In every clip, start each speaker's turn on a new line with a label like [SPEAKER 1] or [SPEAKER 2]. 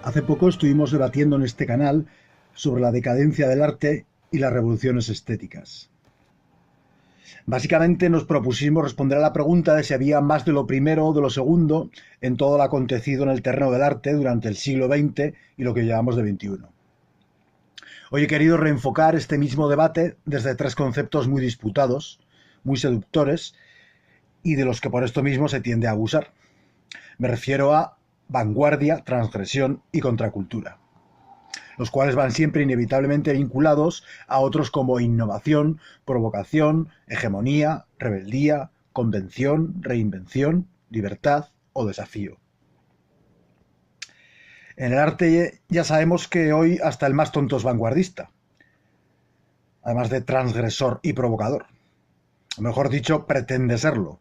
[SPEAKER 1] Hace poco estuvimos debatiendo en este canal sobre la decadencia del arte y las revoluciones estéticas. Básicamente nos propusimos responder a la pregunta de si había más de lo primero o de lo segundo en todo lo acontecido en el terreno del arte durante el siglo XX y lo que llevamos de XXI. Hoy he querido reenfocar este mismo debate desde tres conceptos muy disputados, muy seductores y de los que por esto mismo se tiende a abusar. Me refiero a vanguardia, transgresión y contracultura, los cuales van siempre inevitablemente vinculados a otros como innovación, provocación, hegemonía, rebeldía, convención, reinvención, libertad o desafío. En el arte ya sabemos que hoy hasta el más tonto es vanguardista, además de transgresor y provocador. O mejor dicho, pretende serlo.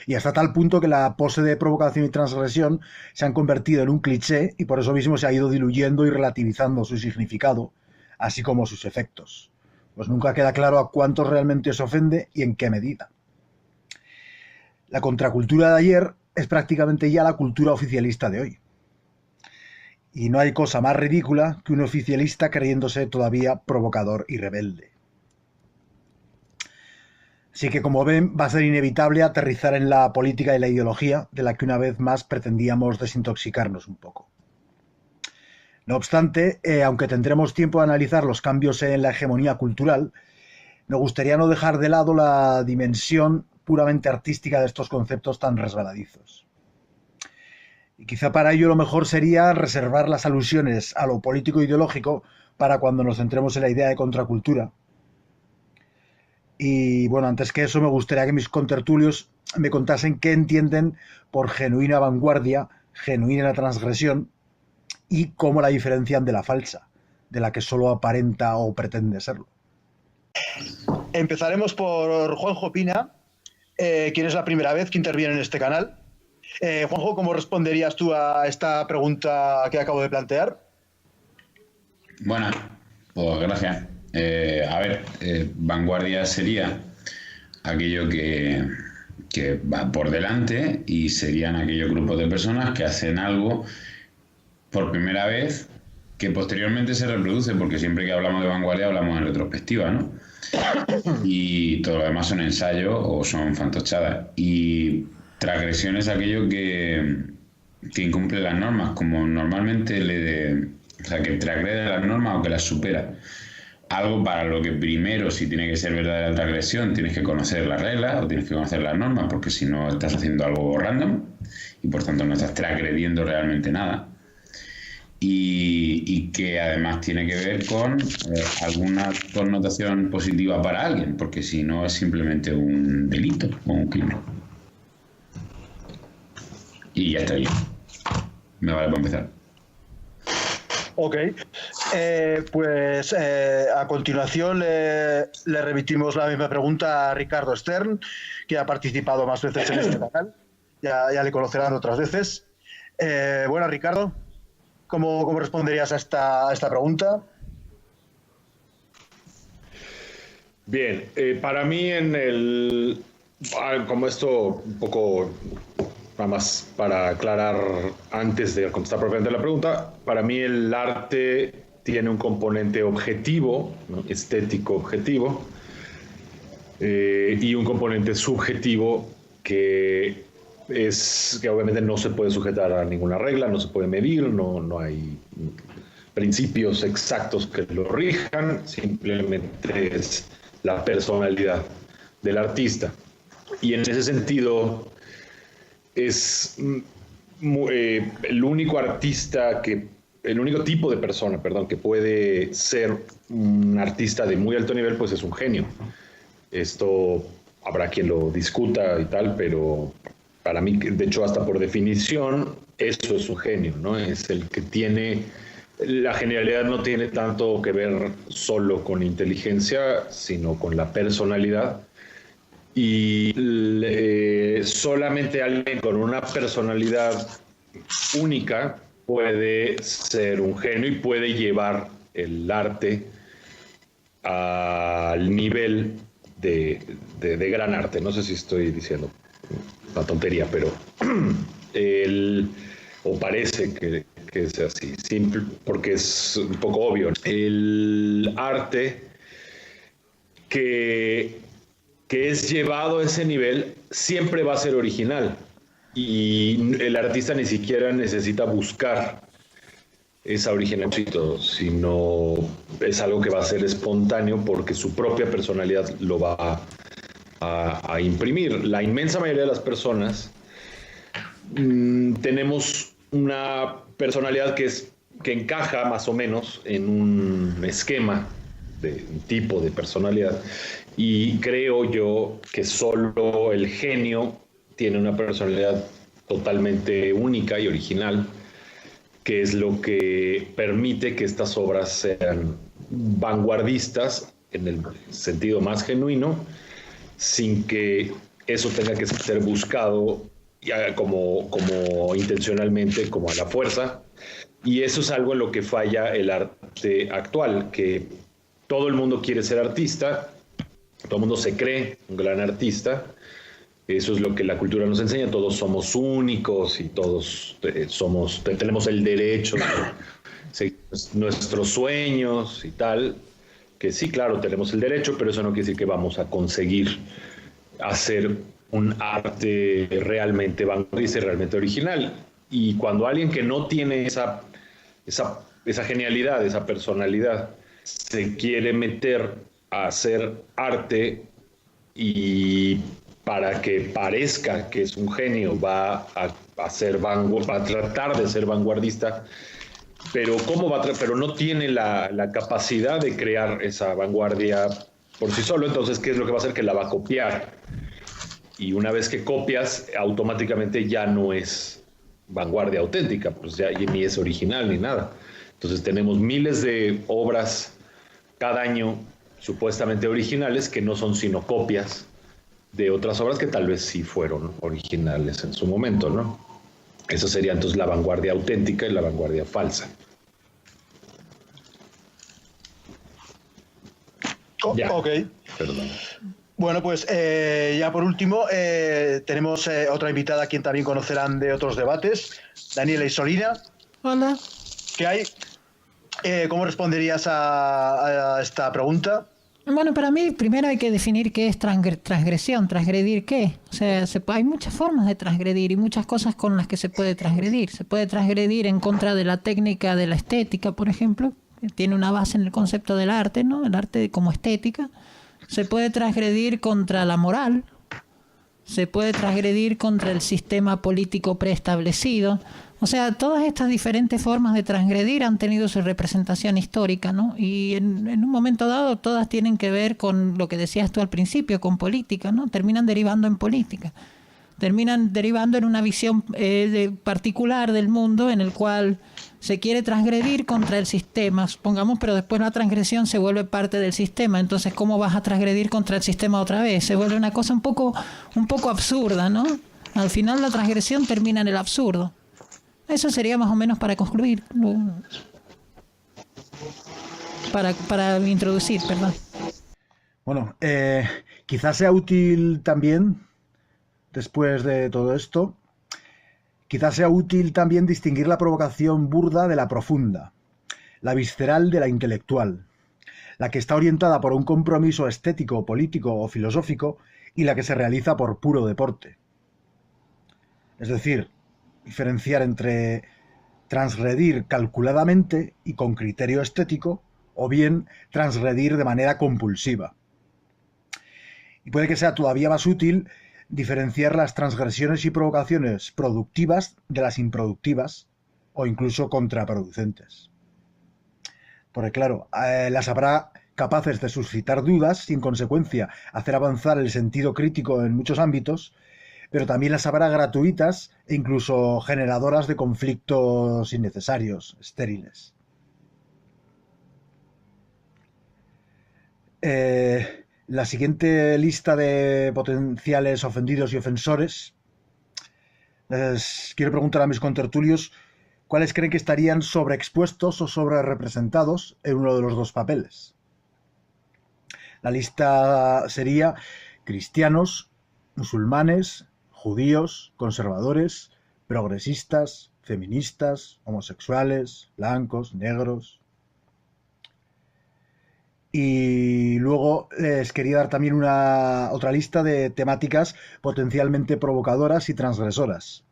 [SPEAKER 1] Y hasta tal punto que la pose de provocación y transgresión se han convertido en un cliché y por eso mismo se ha ido diluyendo y relativizando su significado, así como sus efectos. Pues nunca queda claro a cuántos realmente os ofende y en qué medida. La contracultura de ayer es prácticamente ya la cultura oficialista de hoy. Y no hay cosa más ridícula que un oficialista creyéndose todavía provocador y rebelde. Así que, como ven, va a ser inevitable aterrizar en la política y la ideología, de la que una vez más pretendíamos desintoxicarnos un poco. No obstante, aunque tendremos tiempo de analizar los cambios en la hegemonía cultural, me gustaría no dejar de lado la dimensión puramente artística de estos conceptos tan resbaladizos. Y quizá para ello lo mejor sería reservar las alusiones a lo político-ideológico para cuando nos centremos en la idea de contracultura. Y bueno, antes que eso me gustaría que mis contertulios me contasen qué entienden por genuina vanguardia, genuina transgresión y cómo la diferencian de la falsa, de la que solo aparenta o pretende serlo. Empezaremos por Juanjo Pina, quien es la primera vez que interviene en este canal. Juanjo, ¿cómo responderías tú a esta pregunta que acabo de plantear?
[SPEAKER 2] Bueno, pues gracias. Vanguardia sería aquello que va por delante y serían aquellos grupos de personas que hacen algo por primera vez que posteriormente se reproduce, porque siempre que hablamos de vanguardia hablamos en retrospectiva, ¿no? Y todo lo demás son ensayos o son fantochadas. Y transgresión es aquello que incumple las normas, como normalmente que transgrede las normas o que las supera. Algo para lo que primero, si tiene que ser verdadera transgresión, tienes que conocer las reglas o tienes que conocer las normas, porque si no estás haciendo algo random y por tanto no estás transgrediendo realmente nada. Y que además tiene que ver con alguna connotación positiva para alguien, porque si no es simplemente un delito o un crimen. Y ya está bien. Me vale para empezar.
[SPEAKER 1] Ok, a continuación le remitimos la misma pregunta a Ricardo Stern, que ha participado más veces en este canal, ya le conocerán otras veces. Bueno, Ricardo, ¿cómo responderías a esta pregunta?
[SPEAKER 3] Bien, para mí como esto un poco, nada más para aclarar antes de contestar propiamente la pregunta, para mí el arte tiene un componente objetivo, ¿no? Estético objetivo, y un componente subjetivo que obviamente no se puede sujetar a ninguna regla, no se puede medir, no hay principios exactos que lo rijan, simplemente es la personalidad del artista. Y en ese sentido es el único tipo de persona, que puede ser un artista de muy alto nivel, pues es un genio. Esto habrá quien lo discuta y tal, pero para mí, de hecho, hasta por definición, eso es un genio, ¿no? Es el que tiene... La genialidad no tiene tanto que ver solo con inteligencia, sino con la personalidad. Y solamente alguien con una personalidad única puede ser un genio y puede llevar el arte al nivel de gran arte. No sé si estoy diciendo una tontería, pero o parece que que sea así, simple, porque es un poco obvio. El arte que es llevado a ese nivel siempre va a ser original y el artista ni siquiera necesita buscar esa originalidad, sino es algo que va a ser espontáneo porque su propia personalidad lo va a imprimir. La inmensa mayoría de las personas tenemos una personalidad que encaja más o menos en un esquema de un tipo de personalidad, y creo yo que solo el genio tiene una personalidad totalmente única y original, que es lo que permite que estas obras sean vanguardistas en el sentido más genuino, sin que eso tenga que ser buscado como intencionalmente, como a la fuerza. Y eso es algo en lo que falla el arte actual, que todo el mundo quiere ser artista, todo el mundo se cree un gran artista. Eso es lo que la cultura nos enseña. Todos somos únicos y todos tenemos el derecho de seguir nuestros sueños y tal. Que sí, claro, tenemos el derecho, pero eso no quiere decir que vamos a conseguir hacer un arte realmente vanguardista y realmente original. Y cuando alguien que no tiene esa genialidad, esa personalidad, se quiere meter a hacer arte y para que parezca que es un genio va a tratar de ser vanguardista, pero pero no tiene la capacidad de crear esa vanguardia por sí solo. Entonces, ¿qué es lo que va a hacer? Que la va a copiar, y una vez que copias, automáticamente ya no es vanguardia auténtica, pues ya ni es original ni nada. Entonces tenemos miles de obras cada año supuestamente originales que no son sino copias de otras obras que tal vez sí fueron originales en su momento, ¿no? Eso sería entonces la vanguardia auténtica y la vanguardia falsa.
[SPEAKER 4] Ya. Ok.
[SPEAKER 3] Perdón.
[SPEAKER 4] Bueno, pues ya por último tenemos otra invitada a quien también conocerán de otros debates, Daniela Isolina.
[SPEAKER 5] Hola.
[SPEAKER 4] ¿Qué hay? ¿Cómo responderías a esta pregunta?
[SPEAKER 5] Bueno, para mí primero hay que definir qué es transgresión, transgredir qué. O sea, hay muchas formas de transgredir y muchas cosas con las que se puede transgredir. Se puede transgredir en contra de la técnica de la estética, por ejemplo, que tiene una base en el concepto del arte, ¿no? El arte como estética. Se puede transgredir contra la moral. Se puede transgredir contra el sistema político preestablecido. O sea, todas estas diferentes formas de transgredir han tenido su representación histórica, ¿no? Y en un momento dado todas tienen que ver con lo que decías tú al principio, con política, ¿no? Terminan derivando en política. Terminan derivando en una visión particular del mundo en el cual se quiere transgredir contra el sistema, supongamos, pero después la transgresión se vuelve parte del sistema. Entonces, ¿cómo vas a transgredir contra el sistema otra vez? Se vuelve una cosa un poco absurda, ¿no? Al final la transgresión termina en el absurdo. Eso sería más o menos para concluir, para introducir, perdón.
[SPEAKER 1] Bueno, quizás sea útil también, después de todo esto, distinguir la provocación burda de la profunda, la visceral de la intelectual, la que está orientada por un compromiso estético, político o filosófico, y la que se realiza por puro deporte. Es decir, diferenciar entre transgredir calculadamente y con criterio estético, o bien transgredir de manera compulsiva. Y puede que sea todavía más útil diferenciar las transgresiones y provocaciones productivas de las improductivas o incluso contraproducentes. Porque claro, las habrá capaces de suscitar dudas y en consecuencia hacer avanzar el sentido crítico en muchos ámbitos, pero también las habrá gratuitas e incluso generadoras de conflictos innecesarios, estériles. La siguiente lista de potenciales ofendidos y ofensores, les quiero preguntar a mis contertulios cuáles creen que estarían sobreexpuestos o sobrerepresentados en uno de los dos papeles. La lista sería cristianos, musulmanes, judíos, conservadores, progresistas, feministas, homosexuales, blancos, negros. Y luego les quería dar también otra lista de temáticas potencialmente provocadoras y transgresoras.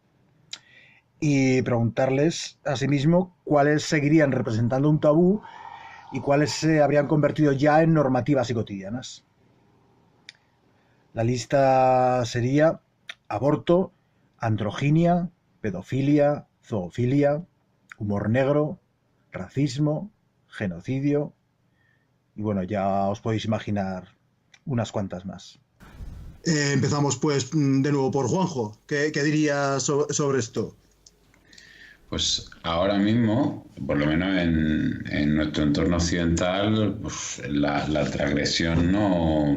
[SPEAKER 1] Y preguntarles asimismo cuáles seguirían representando un tabú y cuáles se habrían convertido ya en normativas y cotidianas. La lista sería aborto, androginia, pedofilia, zoofilia, humor negro, racismo, genocidio, y bueno, ya os podéis imaginar unas cuantas más.
[SPEAKER 4] Empezamos pues de nuevo por Juanjo. ¿Qué dirías sobre esto?
[SPEAKER 2] Pues ahora mismo, por lo menos en nuestro entorno occidental, pues la transgresión no...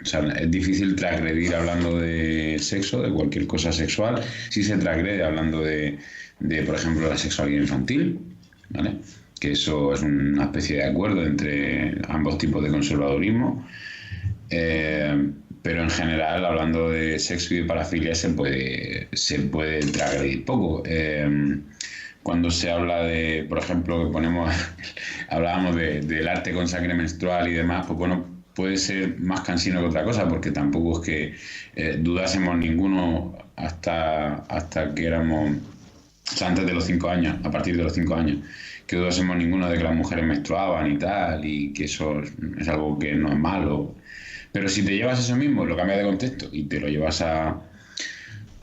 [SPEAKER 2] O sea, es difícil transgredir hablando de sexo, de cualquier cosa sexual. Sí se transgrede hablando de por ejemplo, la sexualidad infantil, ¿vale? Que eso es una especie de acuerdo entre ambos tipos de conservadurismo. Pero en general, hablando de sexo y de parafilia, se puede transgredir poco. Cuando se habla de, por ejemplo, hablábamos del arte con sangre menstrual y demás, pues bueno, puede ser más cansino que otra cosa, porque tampoco es que dudásemos ninguno hasta que éramos, o sea, antes de los 5 años, a partir de los 5 años, que dudásemos ninguno de que las mujeres menstruaban y tal, y que eso es algo que no es malo. Pero si te llevas eso mismo, lo cambias de contexto y te lo llevas a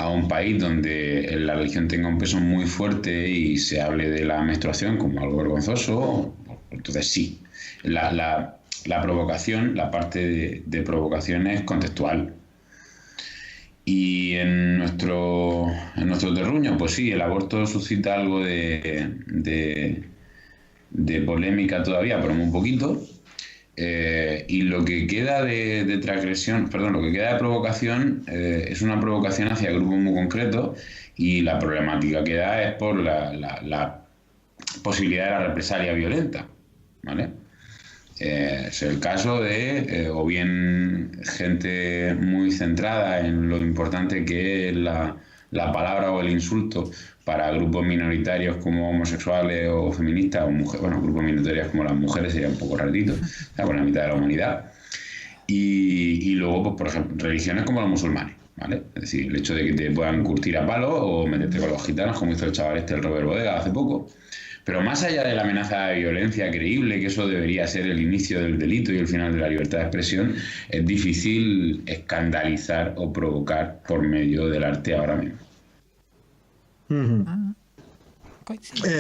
[SPEAKER 2] un país donde la religión tenga un peso muy fuerte y se hable de la menstruación como algo vergonzoso, entonces sí, la provocación, la parte de provocación es contextual. Y en nuestro terruño, pues sí, el aborto suscita algo de polémica todavía, pero muy poquito. Y lo que queda de transgresión, perdón, lo que queda de provocación es una provocación hacia grupos muy concretos, y la problemática que da es por la posibilidad de la represalia violenta, ¿vale? Es el caso de o bien gente muy centrada en lo importante que es la palabra o el insulto para grupos minoritarios como homosexuales o feministas, o mujeres, bueno, grupos minoritarios como las mujeres sería un poco ratito, o sea, con la mitad de la humanidad. Y luego, pues, por ejemplo, religiones como los musulmanes, ¿vale? Es decir, el hecho de que te puedan curtir a palos o meterte con los gitanos, como hizo el chaval el Robert Bodega hace poco. Pero más allá de la amenaza de violencia creíble, que eso debería ser el inicio del delito y el final de la libertad de expresión, es difícil escandalizar o provocar por medio del arte ahora mismo.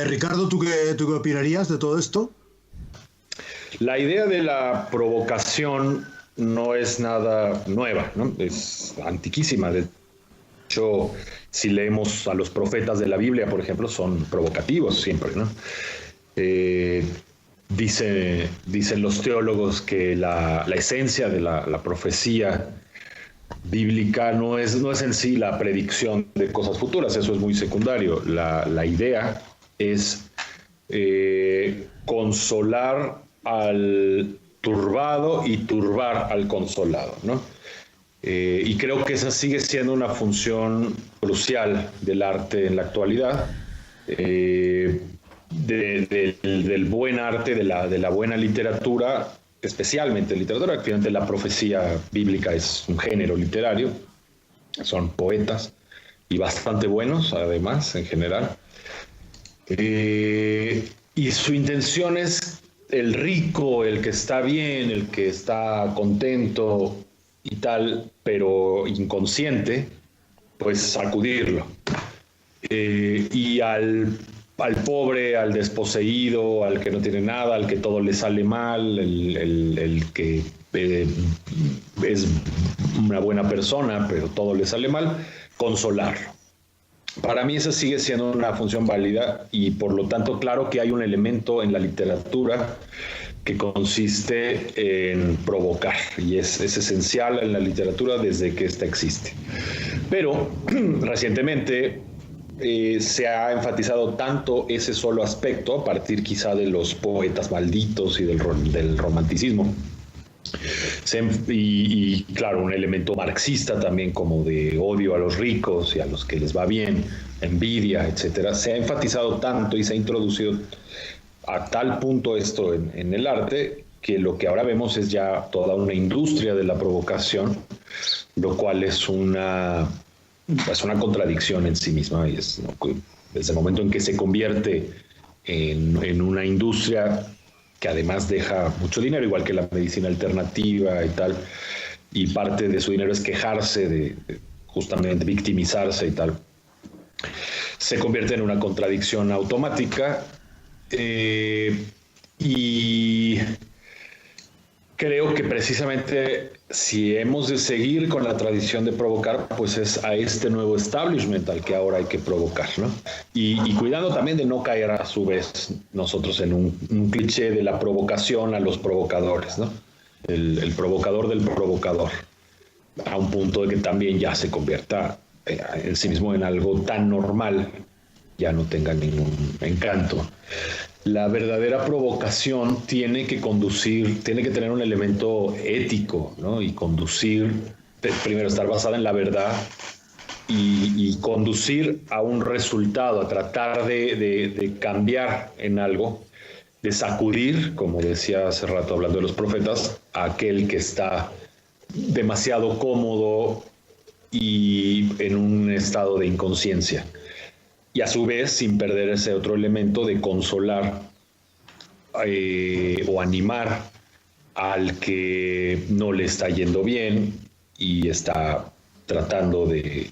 [SPEAKER 4] Ricardo, ¿tú qué opinarías de todo esto?
[SPEAKER 3] La idea de la provocación no es nada nueva, ¿no? Es antiquísima. De hecho, si leemos a los profetas de la Biblia, por ejemplo, son provocativos siempre, ¿no? Dicen los teólogos que la esencia de la profecía bíblica no es en sí la predicción de cosas futuras, eso es muy secundario. La idea es consolar al turbado y turbar al consolado, ¿no? Y creo que esa sigue siendo una función crucial del arte en la actualidad, del buen arte, de la buena literatura, especialmente literatura. Finalmente la profecía bíblica es un género literario, son poetas y bastante buenos además en general, y su intención es el rico, el que está bien, el que está contento y tal, pero inconsciente, pues sacudirlo, y al pobre, al desposeído, al que no tiene nada, al que todo le sale mal, el que es una buena persona, pero todo le sale mal, consolarlo. Para mí esa sigue siendo una función válida, y por lo tanto claro que hay un elemento en la literatura que consiste en provocar, y es esencial en la literatura desde que ésta existe. Pero recientemente se ha enfatizado tanto ese solo aspecto, a partir quizá de los poetas malditos y del romanticismo, y claro, un elemento marxista también, como de odio a los ricos y a los que les va bien, envidia, etcétera, se ha enfatizado tanto y se ha introducido a tal punto esto en el arte que lo que ahora vemos es ya toda una industria de la provocación, lo cual es una contradicción en sí misma. Y es, ¿no?, desde el momento en que se convierte en una industria que además deja mucho dinero, igual que la medicina alternativa y tal, y parte de su dinero es quejarse de justamente victimizarse y tal, se convierte en una contradicción automática. Y creo que precisamente si hemos de seguir con la tradición de provocar, pues es a este nuevo establishment al que ahora hay que provocar, ¿no? Y cuidando también de no caer a su vez nosotros en un cliché de la provocación a los provocadores, ¿no? El provocador del provocador, a un punto de que también ya se convierta en sí mismo en algo tan normal, ya no tenga ningún encanto. La verdadera provocación tiene que tener un elemento ético, ¿no? Y conducir, primero estar basada en la verdad y conducir a un resultado, a tratar de cambiar en algo, de sacudir, como decía hace rato hablando de los profetas, a aquel que está demasiado cómodo y en un estado de inconsciencia. Y a su vez, sin perder ese otro elemento de consolar o animar al que no le está yendo bien y está tratando de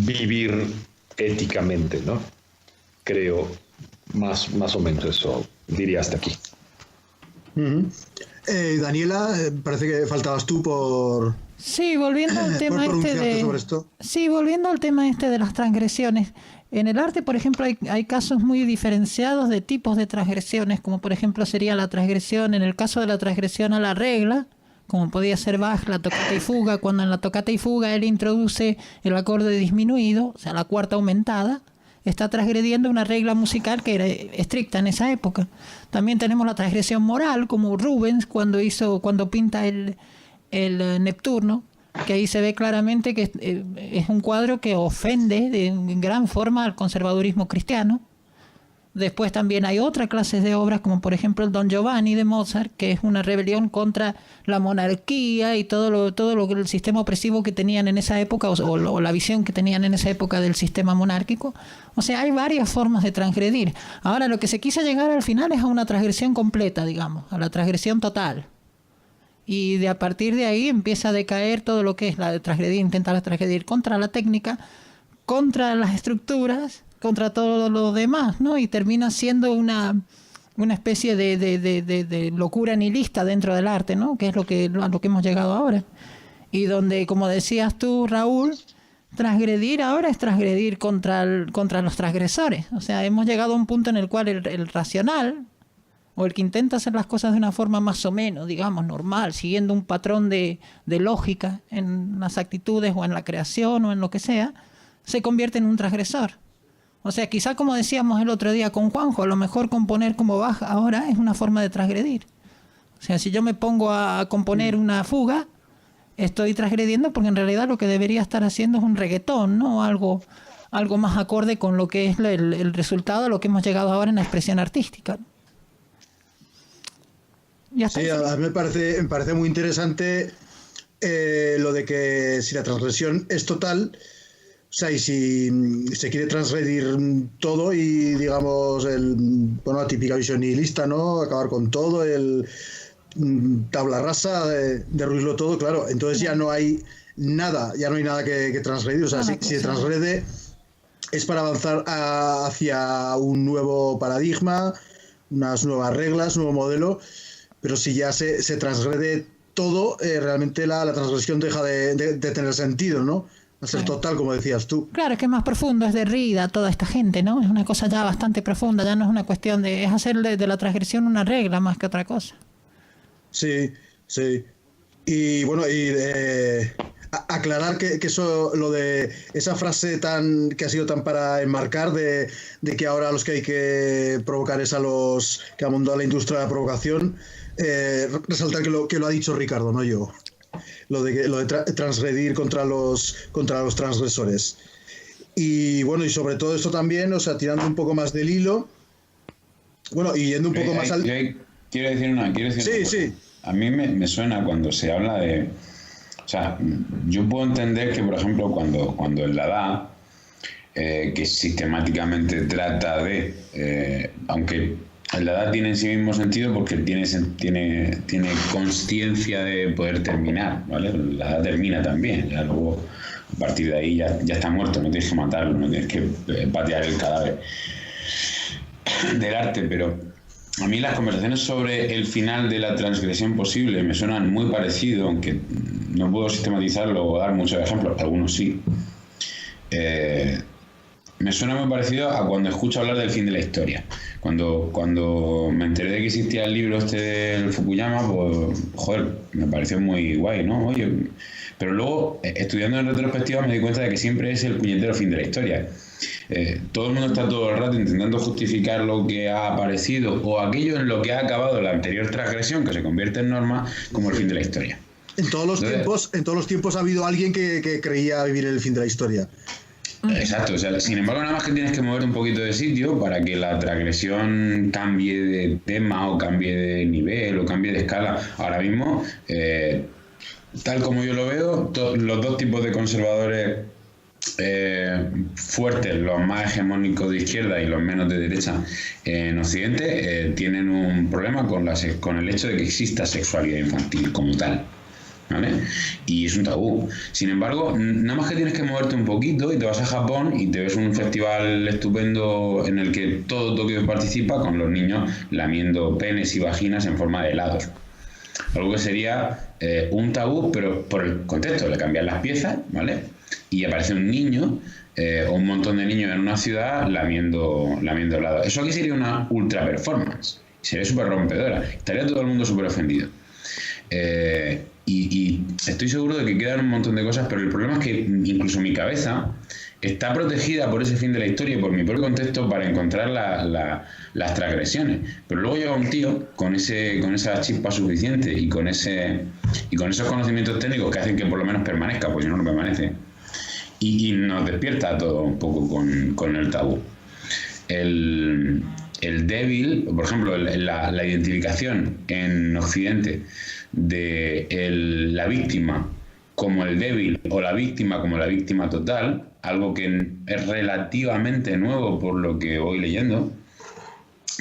[SPEAKER 3] vivir éticamente, ¿no? Creo, más o menos eso diría hasta aquí.
[SPEAKER 4] Daniela, parece que faltabas tú por...
[SPEAKER 5] Sí, volviendo al tema volviendo al tema de las transgresiones. En el arte, por ejemplo, hay casos muy diferenciados de tipos de transgresiones, como por ejemplo sería la transgresión, en el caso de la transgresión a la regla, como podía ser Bach, la tocata y fuga, cuando en la tocata y fuga él introduce el acorde disminuido, o sea, la cuarta aumentada, está transgrediendo una regla musical que era estricta en esa época. También tenemos la transgresión moral, como Rubens cuando pinta el Neptuno, que ahí se ve claramente que es un cuadro que ofende en gran forma al conservadurismo cristiano. Después también hay otra clase de obras, como por ejemplo el Don Giovanni de Mozart, que es una rebelión contra la monarquía y todo lo que el sistema opresivo que tenían en esa época, o la visión que tenían en esa época del sistema monárquico. O sea, hay varias formas de transgredir. Ahora, lo que se quiso llegar al final es a una transgresión completa, digamos, a la transgresión total. Y a partir de ahí empieza a decaer todo lo que es la transgredir, intentar transgredir contra la técnica, contra las estructuras, contra todo lo demás, ¿no? Y termina siendo una especie de locura nihilista dentro del arte, ¿no? Que es a lo que hemos llegado ahora. Y donde, como decías tú, Raúl, transgredir ahora es transgredir contra los transgresores. O sea, hemos llegado a un punto en el cual el racional, o el que intenta hacer las cosas de una forma más o menos, digamos, normal, siguiendo un patrón de lógica en las actitudes o en la creación o en lo que sea, se convierte en un transgresor. O sea, quizá como decíamos el otro día con Juanjo, a lo mejor componer como Bach ahora es una forma de transgredir. O sea, si yo me pongo a componer una fuga, estoy transgrediendo porque en realidad lo que debería estar haciendo es un reggaetón, ¿no? Algo más acorde con lo que es el resultado, a lo que hemos llegado ahora en la expresión artística.
[SPEAKER 4] Sí, a mí me parece muy interesante lo de que si la transgresión es total, o sea, y si se quiere transgredir todo y, digamos, la típica visión nihilista, ¿no? Acabar con todo, tabla rasa, derruirlo todo, claro, entonces ya no hay nada que transgredir. O sea, si se transgrede es para avanzar hacia un nuevo paradigma, unas nuevas reglas, un nuevo modelo. Pero si ya se transgrede todo, realmente la transgresión deja de tener sentido, ¿no? A ser total, como decías tú.
[SPEAKER 5] Claro, es que es más profundo, es Derrida, toda esta gente, ¿no? Es una cosa ya bastante profunda, ya no es una cuestión es hacer de la transgresión una regla más que otra cosa.
[SPEAKER 4] Sí. Y bueno, aclarar que eso, lo de esa frase que ha sido tan para enmarcar de que ahora los que hay que provocar es a los que ha montado la industria de la provocación, resaltar que lo ha dicho Ricardo, no yo. Lo de transgredir contra los transgresores. Y bueno, y sobre todo esto también, o sea, tirando un poco más del hilo, bueno, y yendo un poco más al...
[SPEAKER 2] Quiero decir una cosa.
[SPEAKER 4] Sí.
[SPEAKER 2] A mí me suena cuando se habla de... O sea, yo puedo entender que, por ejemplo, cuando el Dada, que sistemáticamente trata de... aunque el Dada tiene en sí mismo sentido porque tiene consciencia de poder terminar, ¿vale? El Dada termina también, ya luego a partir de ahí ya está muerto, no tienes que matarlo, no tienes que patear el cadáver del arte, pero a mí las conversaciones sobre el final de la transgresión posible me suenan muy parecido, aunque no puedo sistematizarlo o dar muchos ejemplos, algunos sí. Me suena muy parecido a cuando escucho hablar del fin de la historia. Cuando me enteré de que existía el libro este del Fukuyama, pues, joder, me pareció muy guay, ¿no? Oye, pero luego, estudiando en retrospectiva, me di cuenta de que siempre es el puñetero fin de la historia. Todo el mundo está todo el rato intentando justificar lo que ha aparecido o aquello en lo que ha acabado la anterior transgresión, que se convierte en norma, como el fin de la historia.
[SPEAKER 4] En todos los tiempos ha habido alguien que creía vivir el fin de la historia.
[SPEAKER 2] Exacto, o sea, sin embargo, nada más que tienes que mover un poquito de sitio para que la transgresión cambie de tema o cambie de nivel o cambie de escala. Ahora mismo, tal como yo lo veo, los dos tipos de conservadores fuertes, los más hegemónicos de izquierda y los menos de derecha en Occidente, tienen un problema con el hecho de que exista sexualidad infantil como tal, ¿vale? Y es un tabú. Sin embargo, nada más que tienes que moverte un poquito y te vas a Japón y te ves un festival estupendo en el que todo Tokio participa, con los niños lamiendo penes y vaginas en forma de helados. Algo que sería un tabú, pero por el contexto, le cambian las piezas, ¿vale? Y aparece un niño o un montón de niños en una ciudad lamiendo helados. Eso aquí sería una ultra performance, sería súper rompedora, estaría todo el mundo súper ofendido. Y estoy seguro de que quedan un montón de cosas, pero el problema es que incluso mi cabeza está protegida por ese fin de la historia y por mi propio contexto para encontrar las transgresiones. Pero luego llega un tío con esa chispa suficiente y con esos conocimientos técnicos que hacen que por lo menos permanezca, porque si no, no permanece. Y nos despierta todo un poco con el tabú. El débil, por ejemplo, la identificación en Occidente de la víctima como el débil o la víctima como la víctima total, algo que es relativamente nuevo por lo que voy leyendo,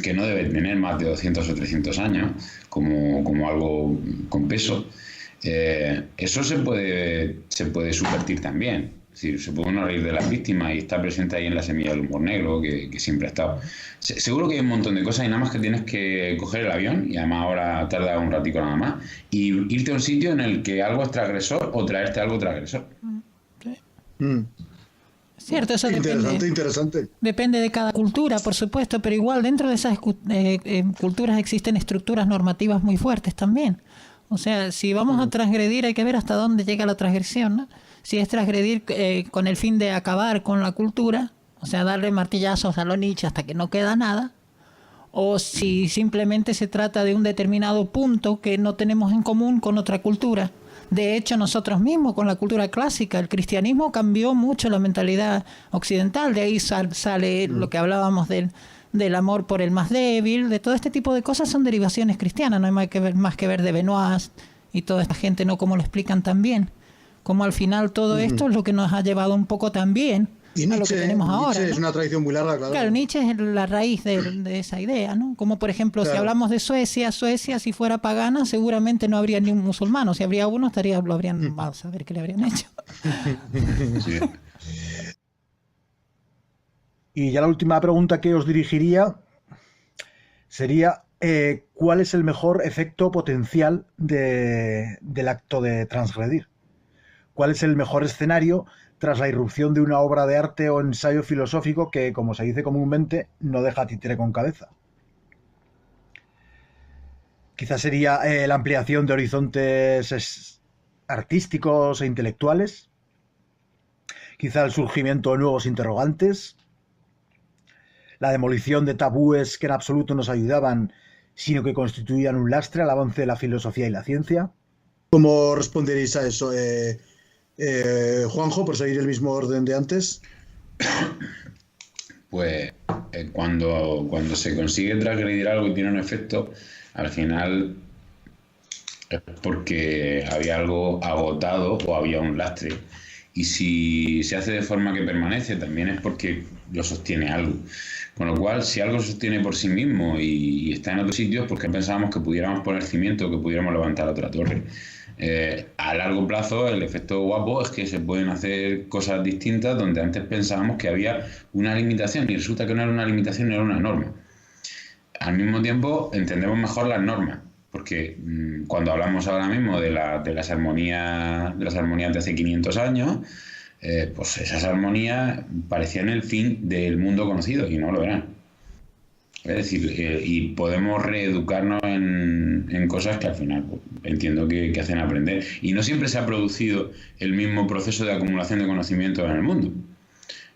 [SPEAKER 2] que no debe tener más de 200 o 300 años como algo con peso. Eso se puede subvertir también. Es decir, se puede uno reír de las víctimas y está presente ahí en la semilla del humor negro, que siempre ha estado. Seguro que hay un montón de cosas y nada más que tienes que coger el avión, y además ahora tarda un ratico nada más, y irte a un sitio en el que algo es transgresor o traerte algo transgresor.
[SPEAKER 5] Sí. Cierto, eso
[SPEAKER 4] Interesante.
[SPEAKER 5] Depende de cada cultura, por supuesto, pero igual dentro de esas culturas existen estructuras normativas muy fuertes también. O sea, si vamos a transgredir hay que ver hasta dónde llega la transgresión, ¿no? Si es transgredir con el fin de acabar con la cultura, o sea, darle martillazos a lo Nietzsche hasta que no queda nada, o si simplemente se trata de un determinado punto que no tenemos en común con otra cultura. De hecho, nosotros mismos, con la cultura clásica, el cristianismo cambió mucho la mentalidad occidental. De ahí sale lo que hablábamos del amor por el más débil, de todo este tipo de cosas son derivaciones cristianas. No hay más que ver de Benoist y toda esta gente, ¿no? Como lo explican también. Como al final todo esto es lo que nos ha llevado un poco también
[SPEAKER 4] y Nietzsche,
[SPEAKER 5] a lo que tenemos ahora.
[SPEAKER 4] Nietzsche, ¿no? Es una tradición muy larga, claro.
[SPEAKER 5] Claro, Nietzsche es la raíz de esa idea, ¿no? Como por ejemplo, claro, si hablamos de Suecia si fuera pagana, seguramente no habría ni un musulmán. Si habría uno, lo habrían, vamos a ver qué le habrían hecho.
[SPEAKER 1] Sí. Y ya la última pregunta que os dirigiría sería ¿cuál es el mejor efecto potencial del acto de transgredir? ¿Cuál es el mejor escenario tras la irrupción de una obra de arte o ensayo filosófico que, como se dice comúnmente, no deja títere con cabeza? Quizás sería la ampliación de horizontes artísticos e intelectuales, quizá el surgimiento de nuevos interrogantes, la demolición de tabúes que en absoluto nos ayudaban, sino que constituían un lastre al avance de la filosofía y la ciencia.
[SPEAKER 4] ¿Cómo responderéis a eso? Juanjo, por seguir el mismo orden de antes.
[SPEAKER 2] pues cuando se consigue transgredir algo y tiene un efecto, al final es porque había algo agotado o había un lastre. Y si se hace de forma que permanece, también es porque lo sostiene algo. Con lo cual, si algo se sostiene por sí mismo y está en otros sitios, pues que pensábamos que pudiéramos poner cimiento, que pudiéramos levantar otra torre. A largo plazo, el efecto guapo es que se pueden hacer cosas distintas donde antes pensábamos que había una limitación y resulta que no era una limitación, era una norma. Al mismo tiempo, entendemos mejor las normas, porque cuando hablamos ahora mismo de las armonías de hace 500 años, pues esas armonías parecían el fin del mundo conocido y no lo eran. Es decir, y podemos reeducarnos en cosas que al final pues, entiendo que hacen aprender. Y no siempre se ha producido el mismo proceso de acumulación de conocimiento en el mundo.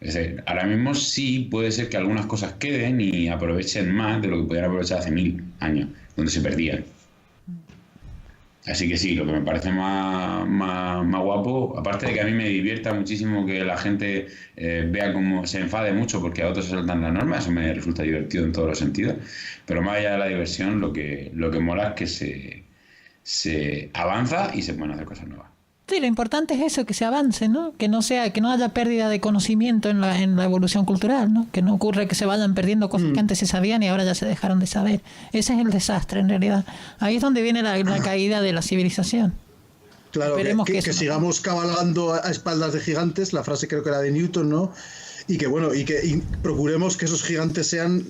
[SPEAKER 2] Es decir, ahora mismo sí puede ser que algunas cosas queden y aprovechen más de lo que pudieran aprovechar hace 1000 años, donde se perdían. Así que sí, lo que me parece más guapo, aparte de que a mí me divierta muchísimo que la gente vea cómo se enfade mucho porque a otros se saltan las normas, eso me resulta divertido en todos los sentidos, pero más allá de la diversión, lo que mola es que se avanza y se pueden hacer cosas nuevas.
[SPEAKER 5] Sí, lo importante es eso, que se avance, ¿no? Que no haya pérdida de conocimiento en la evolución cultural, ¿no? Que no ocurra que se vayan perdiendo cosas que antes se sabían y ahora ya se dejaron de saber. Ese es el desastre, en realidad. Ahí es donde viene la caída de la civilización.
[SPEAKER 4] Claro, que sigamos cabalgando a espaldas de gigantes, la frase creo que era de Newton, ¿no? Y que procuremos que esos gigantes sean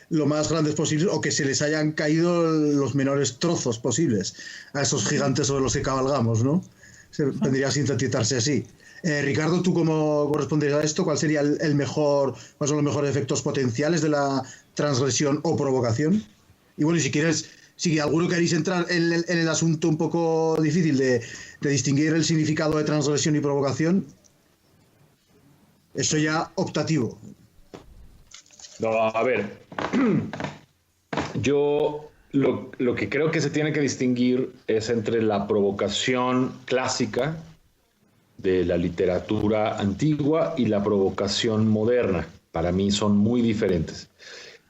[SPEAKER 4] lo más grandes posibles o que se les hayan caído los menores trozos posibles a esos gigantes sobre los que cabalgamos, ¿no? Tendría que sintetizarse así. Ricardo, ¿tú cómo responderías a esto? ¿Cuáles son los mejores efectos potenciales de la transgresión o provocación? Y bueno, si alguno queréis entrar en el asunto un poco difícil de distinguir el significado de transgresión y provocación, eso ya optativo.
[SPEAKER 3] No, a ver, yo lo que creo que se tiene que distinguir es entre la provocación clásica de la literatura antigua y la provocación moderna. Para mí son muy diferentes.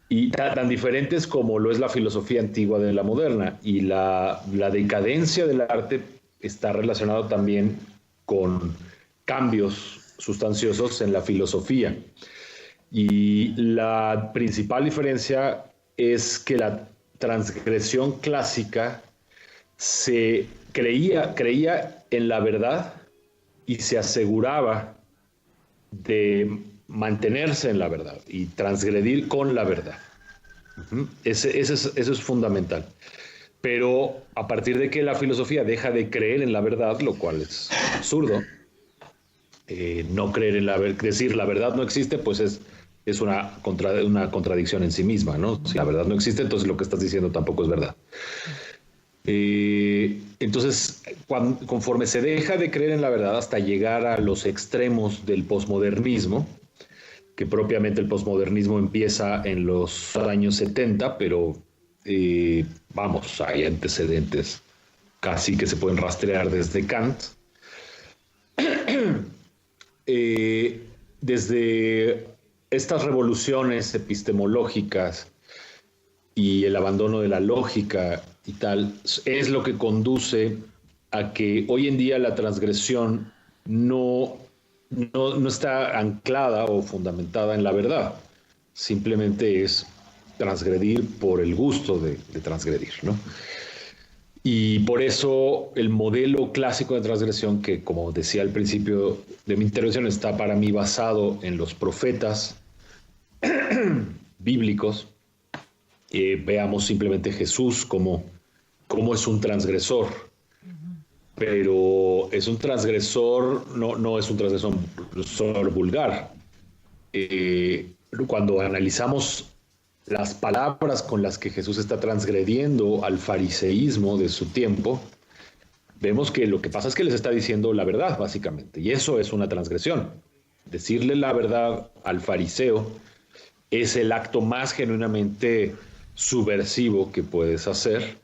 [SPEAKER 3] Y tan diferentes como lo es la filosofía antigua de la moderna. Y la decadencia del arte está relacionado también con cambios sustanciosos en la filosofía. Y la principal diferencia es que la transgresión clásica se creía en la verdad y se aseguraba de mantenerse en la verdad y transgredir con la verdad. Eso es fundamental. Pero a partir de que la filosofía deja de creer en la verdad, lo cual es absurdo, no creer en decir la verdad no existe, pues es una contradicción en sí misma, ¿no? Si la verdad no existe, entonces lo que estás diciendo tampoco es verdad. Entonces, conforme se deja de creer en la verdad hasta llegar a los extremos del posmodernismo, que propiamente el posmodernismo empieza en los años 70, pero hay antecedentes casi que se pueden rastrear desde Kant. Desde estas revoluciones epistemológicas y el abandono de la lógica y tal, es lo que conduce a que hoy en día la transgresión no está anclada o fundamentada en la verdad. Simplemente es transgredir por el gusto de transgredir, ¿no? Y por eso el modelo clásico de transgresión, que como decía al principio de mi intervención, está para mí basado en los profetas bíblicos. Veamos simplemente Jesús como es un transgresor. Pero es un transgresor, no es un transgresor vulgar. Cuando analizamos las palabras con las que Jesús está transgrediendo al fariseísmo de su tiempo, vemos que lo que pasa es que les está diciendo la verdad, básicamente. Y eso es una transgresión. Decirle la verdad al fariseo es el acto más genuinamente subversivo que puedes hacer,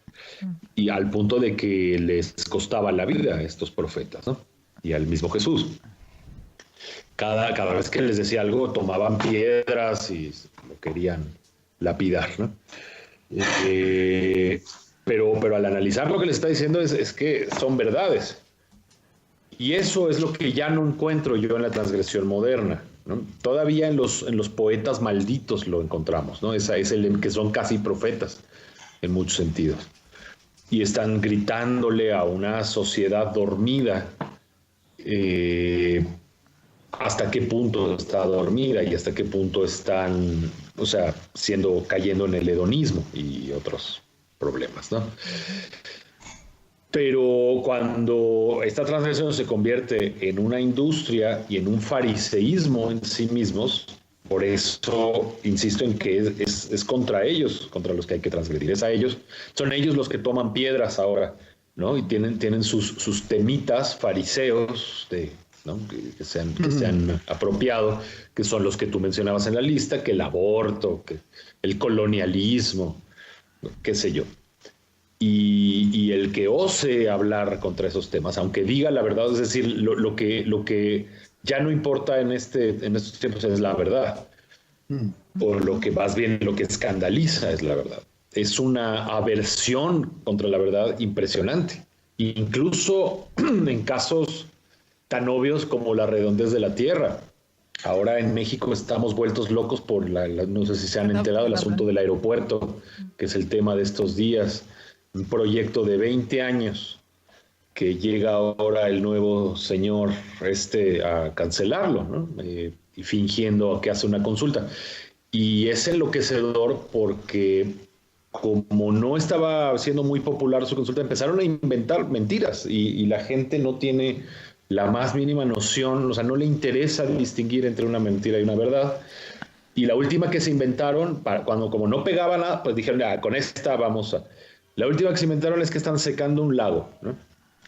[SPEAKER 3] y al punto de que les costaba la vida a estos profetas, ¿no? Y al mismo Jesús. cada vez que les decía algo tomaban piedras y lo querían lapidar, ¿no? Pero al analizar lo que les está diciendo es que son verdades. Y eso es lo que ya no encuentro yo en la transgresión moderna, ¿no? Todavía en los poetas malditos lo encontramos, ¿no? Es el que son casi profetas en muchos sentidos. Y están gritándole a una sociedad dormida hasta qué punto está dormida y hasta qué punto están, o sea, cayendo en el hedonismo y otros problemas, ¿no? Pero cuando esta transgresión se convierte en una industria y en un fariseísmo en sí mismos, por eso insisto en que es contra ellos, contra los que hay que transgredir, es a ellos, son ellos los que toman piedras ahora, ¿no? Y tienen sus temitas fariseos, ¿no? que se han apropiado, que son los que tú mencionabas en la lista, que el aborto, que el colonialismo, qué sé yo. Y el que ose hablar contra esos temas, aunque diga la verdad, es decir, lo que ya no importa en estos tiempos es la verdad, o lo que más bien lo que escandaliza es la verdad. Es una aversión contra la verdad impresionante, incluso en casos tan obvios como la redondez de la Tierra. Ahora en México estamos vueltos locos por no sé si se han enterado, el asunto del aeropuerto, que es el tema de estos días. Un proyecto de 20 años que llega ahora el nuevo señor a cancelarlo, ¿no? Y fingiendo que hace una consulta. Y es enloquecedor porque como no estaba siendo muy popular su consulta, empezaron a inventar mentiras y la gente no tiene la más mínima noción, o sea, no le interesa distinguir entre una mentira y una verdad. Y la última que se inventaron, como no pegaba nada, pues dijeron, con esta vamos a... La última que se inventaron es que están secando un lago, ¿no?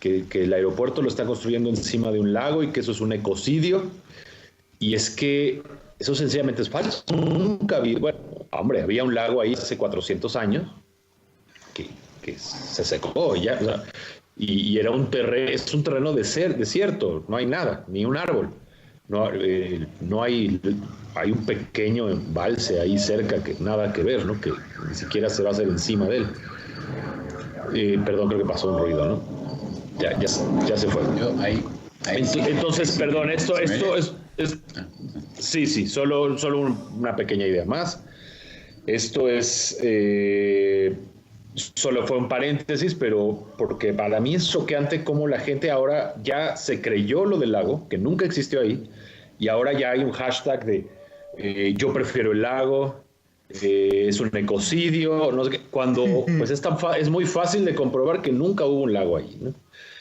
[SPEAKER 3] Que el aeropuerto lo está construyendo encima de un lago y que eso es un ecocidio. Y es que eso sencillamente es falso. Nunca había un lago ahí hace 400 años que se secó ya, o sea, y era es un terreno desierto, no hay nada, ni un árbol. No hay un pequeño embalse ahí cerca que nada que ver, ¿no? Que ni siquiera se va a hacer encima de él. Perdón, creo que pasó un ruido, ¿no? Ya se fue. Entonces, perdón, esto es sí, solo una pequeña idea más. Esto es solo fue un paréntesis, pero porque para mí es choqueante cómo la gente ahora ya se creyó lo del lago, que nunca existió ahí, y ahora ya hay un hashtag de yo prefiero el lago. Es un ecocidio, no sé qué, cuando pues es muy fácil de comprobar que nunca hubo un lago ahí, ¿no?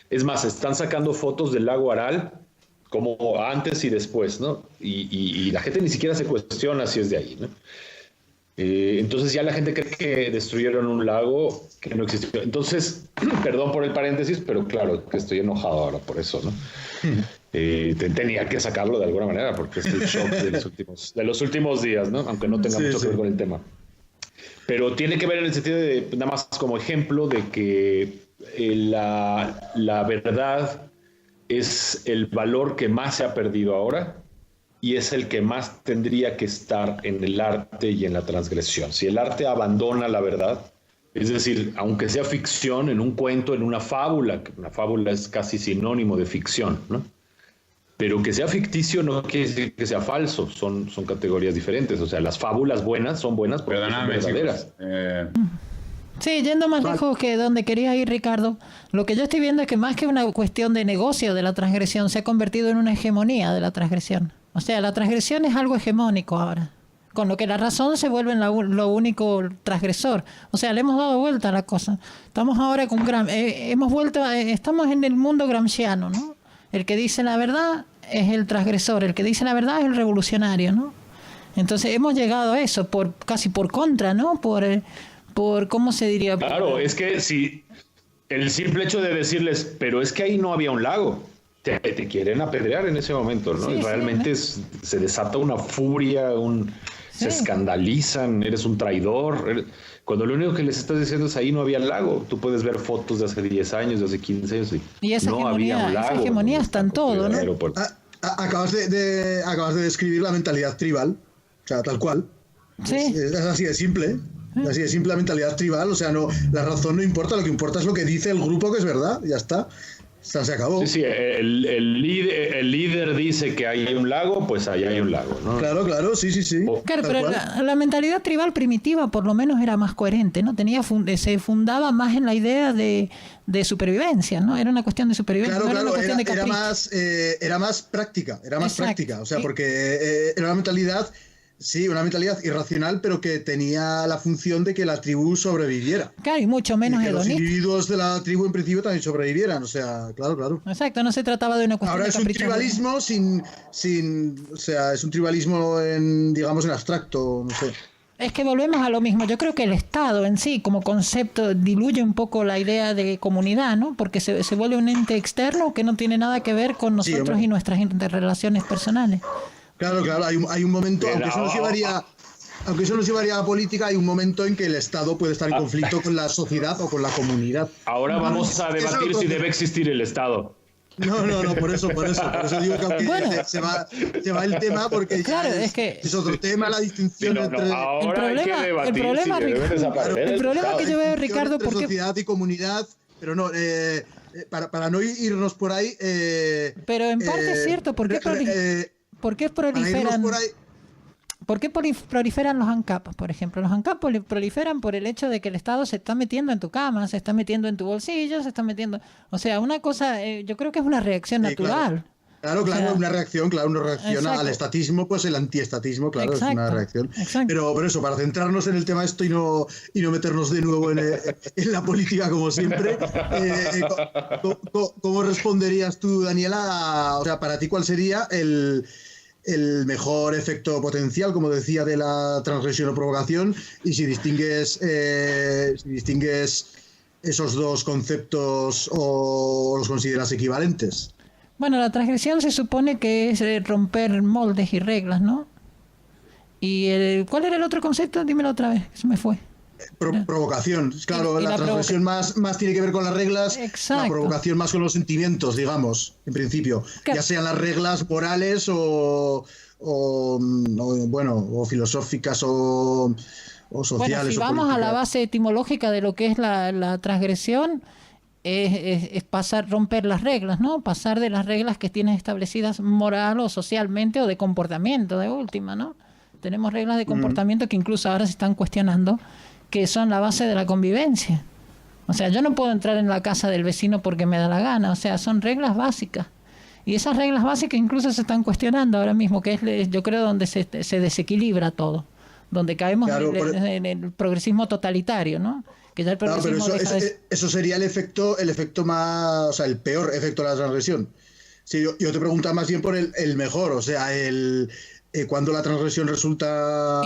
[SPEAKER 3] Es más, están sacando fotos del lago Aral como antes y después, ¿no? Y la gente ni siquiera se cuestiona si es de ahí, ¿no? Entonces ya la gente cree que destruyeron un lago que no existió. Entonces, perdón por el paréntesis, pero claro que estoy enojado ahora por eso, ¿no? Tenía que sacarlo de alguna manera porque es el shock de los últimos días, ¿no? Aunque no tenga mucho que ver con el tema. Pero tiene que ver en el sentido de, nada más como ejemplo, de que la verdad es el valor que más se ha perdido ahora y es el que más tendría que estar en el arte y en la transgresión. Si el arte abandona la verdad, es decir, aunque sea ficción, en un cuento, en una fábula es casi sinónimo de ficción, ¿no? Pero que sea ficticio no quiere decir que sea falso, son categorías diferentes. O sea, las fábulas buenas son buenas porque son verdaderas.
[SPEAKER 5] Sí, yendo más lejos que donde quería ir, Ricardo, lo que yo estoy viendo es que más que una cuestión de negocio de la transgresión, se ha convertido en una hegemonía de la transgresión. O sea, la transgresión es algo hegemónico ahora, con lo que la razón se vuelve lo único transgresor. O sea, le hemos dado vuelta a la cosa. Estamos ahora con estamos en el mundo gramsciano, ¿no? El que dice la verdad es el transgresor, el que dice la verdad es el revolucionario, ¿no? Entonces hemos llegado a eso casi por contra, ¿no? Por ¿cómo se diría?
[SPEAKER 3] Claro, es que si el simple hecho de decirles, pero es que ahí no había un lago, te quieren apedrear en ese momento, ¿no? Sí, y realmente se desata una furia, se escandalizan, eres un traidor. Cuando lo único que les estás diciendo es ahí no había lago. Tú puedes ver fotos de hace 10 años, de hace 15 años y
[SPEAKER 5] esa
[SPEAKER 3] no
[SPEAKER 5] había un lago. Esa hegemonía está en todo, ¿no?
[SPEAKER 4] acabas de describir la mentalidad tribal, o sea, tal cual.
[SPEAKER 5] Sí.
[SPEAKER 4] Es así de simple. Así de simple la mentalidad tribal, o sea, no, la razón no importa, lo que importa es lo que dice el grupo, que es verdad, ya está. Se acabó.
[SPEAKER 3] Sí, el líder dice que hay un lago, pues ahí hay un lago, ¿no?
[SPEAKER 4] Claro, sí.
[SPEAKER 5] Claro, pero la mentalidad tribal primitiva por lo menos era más coherente, ¿no? Se fundaba más en la idea de supervivencia, ¿no? Era una cuestión de supervivencia, no era una cuestión de capricho.
[SPEAKER 4] Era más práctica,
[SPEAKER 5] Exacto,
[SPEAKER 4] o sea,
[SPEAKER 5] sí.
[SPEAKER 4] porque era una mentalidad irracional, pero que tenía la función de que la tribu sobreviviera.
[SPEAKER 5] Claro, y mucho menos
[SPEAKER 4] y que los
[SPEAKER 5] hedonista.
[SPEAKER 4] individuos de la tribu en principio también sobrevivieran, o sea, claro.
[SPEAKER 5] Exacto, no se trataba de una cuestión
[SPEAKER 4] Ahora
[SPEAKER 5] de
[SPEAKER 4] es un
[SPEAKER 5] capricho.
[SPEAKER 4] tribalismo o sea, es un tribalismo en abstracto, no sé.
[SPEAKER 5] Es que volvemos a lo mismo. Yo creo que el Estado en sí, como concepto, diluye un poco la idea de comunidad, ¿no? Porque se vuelve un ente externo que no tiene nada que ver con nosotros y nuestras interrelaciones personales.
[SPEAKER 4] Claro, hay un momento, aunque eso nos llevaría a la política, hay un momento en que el Estado puede estar en conflicto con la sociedad o con la comunidad.
[SPEAKER 3] Ahora vamos a debatir si debe existir el Estado.
[SPEAKER 4] No, por eso digo que aunque se va el tema, porque
[SPEAKER 5] claro,
[SPEAKER 4] ya es otro tema, la distinción entre...
[SPEAKER 3] Ahora hay que debatir si debe desaparecer
[SPEAKER 5] el problema que yo veo, Ricardo,
[SPEAKER 4] porque sociedad y comunidad, pero no, para no irnos por ahí...
[SPEAKER 5] pero en parte es cierto, ¿por qué proliferan? ¿Por qué proliferan los ANCAP, por ejemplo? Los ANCAP proliferan por el hecho de que el Estado se está metiendo en tu cama, se está metiendo en tu bolsillo, se está metiendo... O sea, una cosa, yo creo que es una reacción natural.
[SPEAKER 4] Claro,
[SPEAKER 5] o sea,
[SPEAKER 4] una reacción
[SPEAKER 5] exacto.
[SPEAKER 4] al estatismo, pues el antiestatismo, claro,
[SPEAKER 5] Exacto,
[SPEAKER 4] es una reacción.
[SPEAKER 5] exacto.
[SPEAKER 4] Pero eso, para centrarnos en el tema esto y no meternos de nuevo en la política como siempre, ¿cómo responderías tú, Daniela? O sea, para ti, ¿cuál sería el mejor efecto potencial, como decía, de la transgresión o provocación, y si distingues esos dos conceptos o los consideras equivalentes?
[SPEAKER 5] Bueno, la transgresión se supone que es romper moldes y reglas, ¿no? ¿Y ¿cuál era el otro concepto? Dímelo otra vez, que se me fue.
[SPEAKER 4] Provocación, claro, la transgresión más tiene que ver con las reglas,
[SPEAKER 5] exacto.
[SPEAKER 4] La provocación más con los sentimientos, digamos, en principio, ya sean las reglas morales o filosóficas o sociales.
[SPEAKER 5] Bueno, si vamos a la base etimológica de lo que es la transgresión, es romper las reglas, ¿no? Pasar de las reglas que tienes establecidas moral o socialmente o de comportamiento, de última, ¿no? Tenemos reglas de comportamiento que incluso ahora se están cuestionando, que son la base de la convivencia. O sea, yo no puedo entrar en la casa del vecino porque me da la gana. O sea, son reglas básicas. Y esas reglas básicas incluso se están cuestionando ahora mismo, que es, yo creo, donde se desequilibra todo. Donde caemos en el progresismo totalitario, ¿no? Que ya el progresismo
[SPEAKER 4] eso sería el efecto más... O sea, el peor efecto de la transgresión. Sí, yo te preguntaba más bien por el mejor. O sea, cuando la transgresión resulta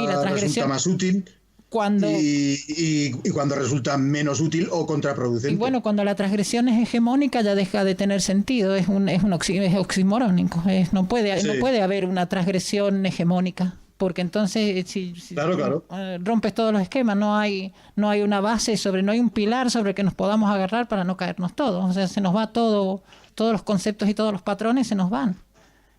[SPEAKER 4] más útil... Y cuando resulta menos útil o contraproducente.
[SPEAKER 5] Y bueno, cuando la transgresión es hegemónica ya deja de tener sentido, es oximorónico. No puede haber una transgresión hegemónica, porque entonces si
[SPEAKER 4] claro.
[SPEAKER 5] rompes todos los esquemas, no hay una base no hay un pilar sobre el que nos podamos agarrar para no caernos todos. O sea, se nos va todos los conceptos y todos los patrones se nos van.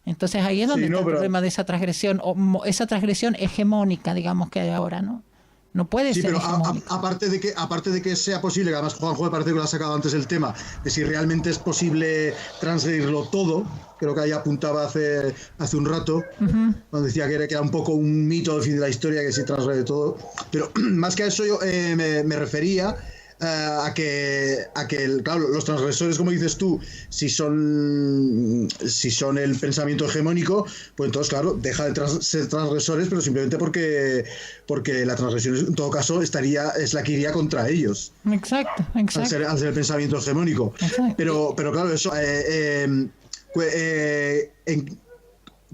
[SPEAKER 5] Entonces ahí es donde está el problema de esa transgresión, o esa transgresión hegemónica, digamos, que hay ahora, ¿no? No puede ser.
[SPEAKER 4] Sí, pero aparte de que sea posible, que además Juanjo me parece que lo ha sacado antes el tema, de si realmente es posible transgredirlo todo, creo que ahí apuntaba hace un rato, cuando decía que era un poco un mito del fin de la historia, que se transgrede todo. Pero más que a eso yo me refería a que claro, los transgresores, como dices tú, si son el pensamiento hegemónico, pues entonces, claro, deja de ser transgresores, pero simplemente porque la transgresión, en todo caso, es la que iría contra ellos.
[SPEAKER 5] Exacto.
[SPEAKER 4] Al ser el pensamiento hegemónico.
[SPEAKER 5] Exacto.
[SPEAKER 4] Pero claro, eso...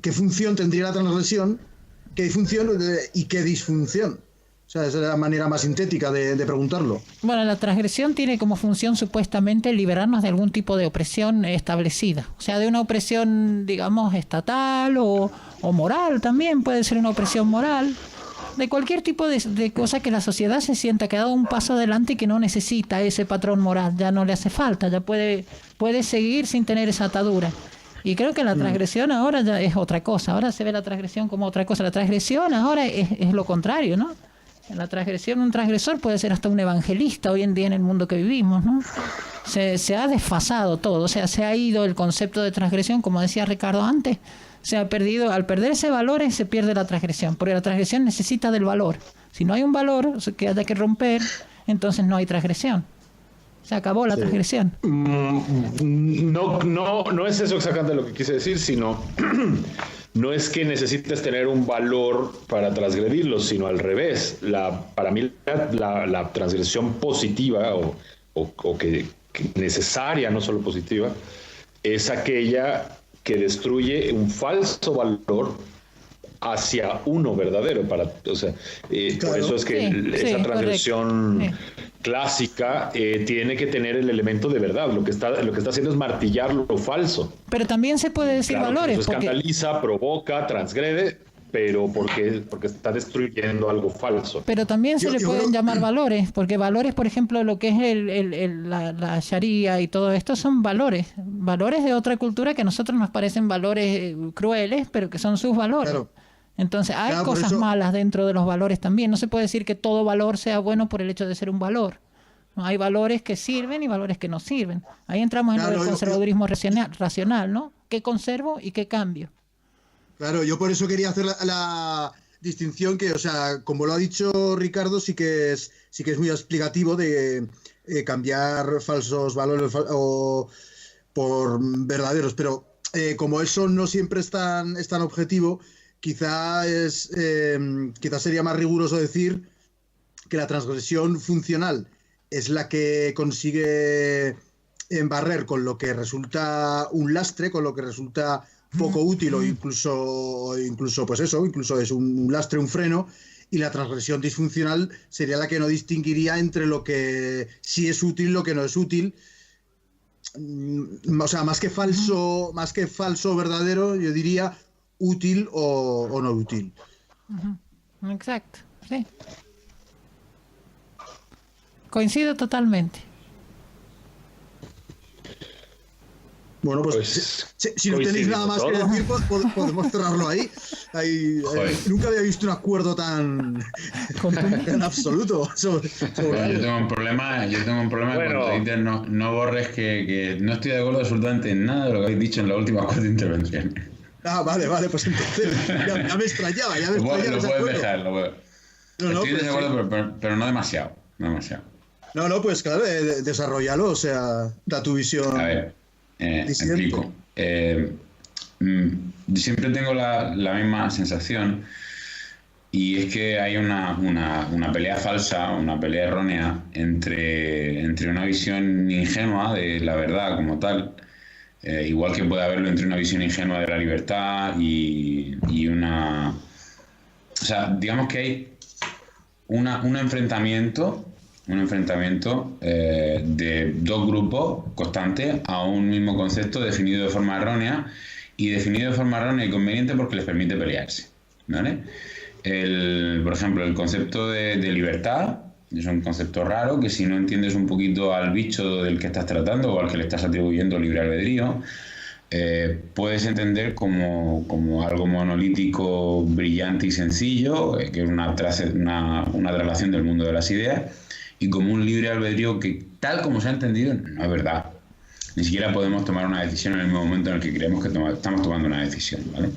[SPEAKER 4] ¿qué función tendría la transgresión? ¿Qué función y qué disfunción? O sea, esa es la manera más sintética de preguntarlo.
[SPEAKER 5] Bueno, la transgresión tiene como función supuestamente liberarnos de algún tipo de opresión establecida. O sea, de una opresión, digamos, estatal o moral también, puede ser una opresión moral. De cualquier tipo de cosa que la sociedad se sienta que ha dado un paso adelante y que no necesita ese patrón moral, ya no le hace falta, ya puede seguir sin tener esa atadura. Y creo que la transgresión ahora ya es otra cosa. Ahora se ve la transgresión como otra cosa. La transgresión ahora es lo contrario, ¿no? En la transgresión, un transgresor puede ser hasta un evangelista hoy en día en el mundo que vivimos, ¿no? Se ha desfasado todo, o sea, se ha ido el concepto de transgresión, como decía Ricardo antes, se ha perdido, al perder ese valor se pierde la transgresión, porque la transgresión necesita del valor. Si no hay un valor que haya que romper, entonces no hay transgresión. Se acabó la transgresión.
[SPEAKER 3] No es eso exactamente lo que quise decir, sino no es que necesites tener un valor para transgredirlo, sino al revés. Para mí la transgresión positiva o que necesaria, no solo positiva, es aquella que destruye un falso valor hacia uno verdadero. Claro. Por eso es que esa transgresión clásica tiene que tener el elemento de verdad. Lo que está haciendo es martillar lo falso.
[SPEAKER 5] Pero también se puede decir valores.
[SPEAKER 3] Eso escandaliza, provoca, transgrede, pero porque está destruyendo algo falso.
[SPEAKER 5] Pero también se le pueden llamar valores, porque valores, por ejemplo, lo que es la Sharia y todo esto son valores de otra cultura que a nosotros nos parecen valores crueles, pero que son sus valores. Claro. Entonces hay cosas malas dentro de los valores también. No se puede decir que todo valor sea bueno por el hecho de ser un valor. No, hay valores que sirven y valores que no sirven. Ahí entramos en el conservadurismo racional, ¿no? ¿Qué conservo y qué cambio?
[SPEAKER 4] Claro, yo por eso quería hacer la distinción que, o sea, como lo ha dicho Ricardo, sí que es muy explicativo de cambiar falsos valores por verdaderos, pero como eso no siempre es tan objetivo, quizás sería más riguroso decir que la transgresión funcional es la que consigue embarrer con lo que resulta un lastre, con lo que resulta poco útil o incluso es un lastre, un freno, y la transgresión disfuncional sería la que no distinguiría entre lo que sí es útil y lo que no es útil. O sea, más que falso verdadero, yo diría útil o no útil.
[SPEAKER 5] Exacto, sí. Coincido totalmente.
[SPEAKER 4] Bueno, pues si no tenéis nada más que decir, podemos cerrarlo ahí. Nunca había visto un acuerdo tan absoluto sobre
[SPEAKER 2] yo tengo un problema cuando dices no borres que no estoy de acuerdo absolutamente en nada de lo que habéis dicho en las últimas 4 intervenciones.
[SPEAKER 4] Vale, pues entonces ya me extrañaba.
[SPEAKER 2] Lo puedes dejar, lo puedes. Estoy de acuerdo, pero no demasiado.
[SPEAKER 4] No, pues claro, desarrollalo, o sea, da tu visión.
[SPEAKER 2] A ver, explico. Siempre tengo la misma sensación, y es que hay una pelea falsa, una pelea errónea entre una visión ingenua de la verdad como tal, igual que puede haberlo entre una visión ingenua de la libertad y una... O sea, digamos que hay un enfrentamiento de dos grupos constantes a un mismo concepto definido de forma errónea y conveniente porque les permite pelearse, ¿vale? Por ejemplo, el concepto de libertad es un concepto raro que, si no entiendes un poquito al bicho del que estás tratando o al que le estás atribuyendo libre albedrío, puedes entender como algo monolítico, brillante y sencillo, que es una traslación del mundo de las ideas, y como un libre albedrío que, tal como se ha entendido, no es verdad. Ni siquiera podemos tomar una decisión en el mismo momento en el que creemos que estamos tomando una decisión, ¿vale?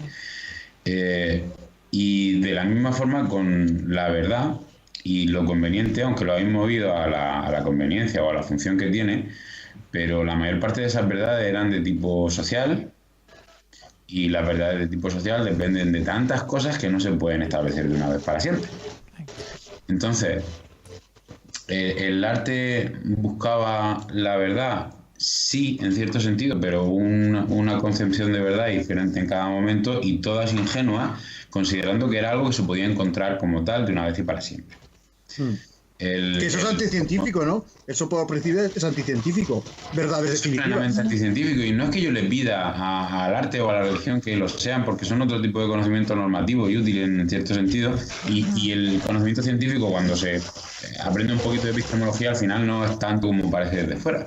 [SPEAKER 2] Y de la misma forma con la verdad y lo conveniente, aunque lo habéis movido a la conveniencia o a la función que tiene, pero la mayor parte de esas verdades eran de tipo social, y las verdades de tipo social dependen de tantas cosas que no se pueden establecer de una vez para siempre. Entonces, el arte buscaba la verdad, sí, en cierto sentido, pero una concepción de verdad diferente en cada momento, y todas ingenuas, considerando que era algo que se podía encontrar como tal de una vez y para siempre.
[SPEAKER 4] Que eso es anticientífico, ¿no? Eso por principio es anticientífico. Verdades definitivas.
[SPEAKER 2] Es plenamente anticientífico, y no es que yo le pida al arte o a la religión que lo sean, porque son otro tipo de conocimiento normativo y útil en cierto sentido, y el conocimiento científico, cuando se aprende un poquito de epistemología, al final no es tanto como parece desde fuera.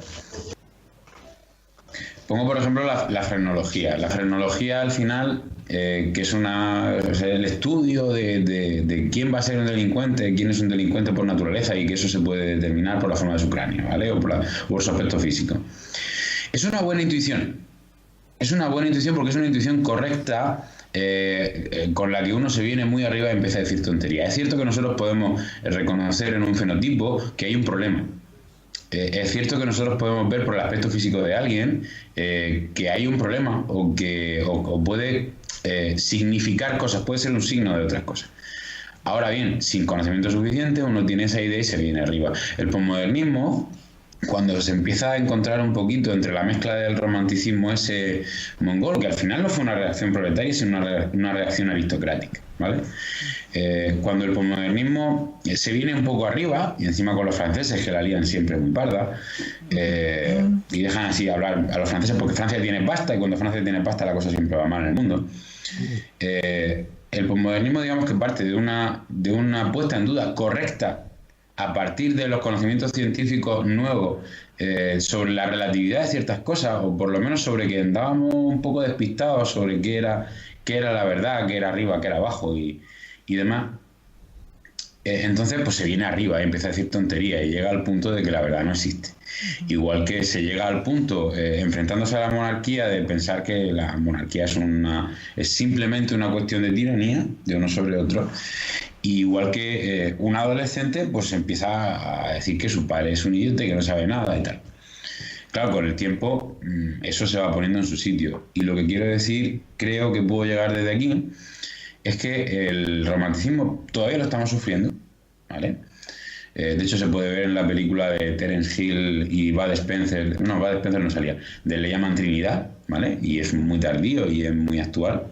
[SPEAKER 2] Pongo, por ejemplo, la frenología. La frenología, al final, que es el estudio de quién va a ser un delincuente, quién es un delincuente por naturaleza, y que eso se puede determinar por la forma de su cráneo, ¿vale? O por su aspecto físico. Es una buena intuición. Es una buena intuición porque es una intuición correcta, con la que uno se viene muy arriba y empieza a decir tonterías. Es cierto que nosotros podemos reconocer en un fenotipo que hay un problema. Es cierto que nosotros podemos ver por el aspecto físico de alguien que hay un problema o puede significar cosas, puede ser un signo de otras cosas. Ahora bien, sin conocimiento suficiente, uno tiene esa idea y se viene arriba. El posmodernismo, cuando se empieza a encontrar un poquito entre la mezcla del romanticismo ese mongol, que al final no fue una reacción proletaria, sino una reacción aristocrática, ¿vale? Cuando el posmodernismo se viene un poco arriba, y encima con los franceses, que la lían siempre muy parda, y dejan así hablar a los franceses porque Francia tiene pasta, y cuando Francia tiene pasta la cosa siempre va mal en el mundo. El posmodernismo, digamos que parte de una puesta en duda correcta a partir de los conocimientos científicos nuevos sobre la relatividad de ciertas cosas, o por lo menos sobre que andábamos un poco despistados sobre qué era la verdad, qué era arriba, qué era abajo y demás. Entonces pues se viene arriba y empieza a decir tonterías y llega al punto de que la verdad no existe. Igual que se llega al punto, enfrentándose a la monarquía, de pensar que la monarquía es simplemente una cuestión de tiranía de uno sobre otro. Igual que un adolescente pues empieza a decir que su padre es un idiota y que no sabe nada y tal. Claro, con el tiempo eso se va poniendo en su sitio. Y lo que quiero decir, creo que puedo llegar desde aquí, es que el romanticismo todavía lo estamos sufriendo, ¿vale? De hecho, se puede ver en la película de Terence Hill y Bud Spencer. No, Bud Spencer no salía. Le llaman Trinidad, ¿vale? Y es muy tardío y es muy actual.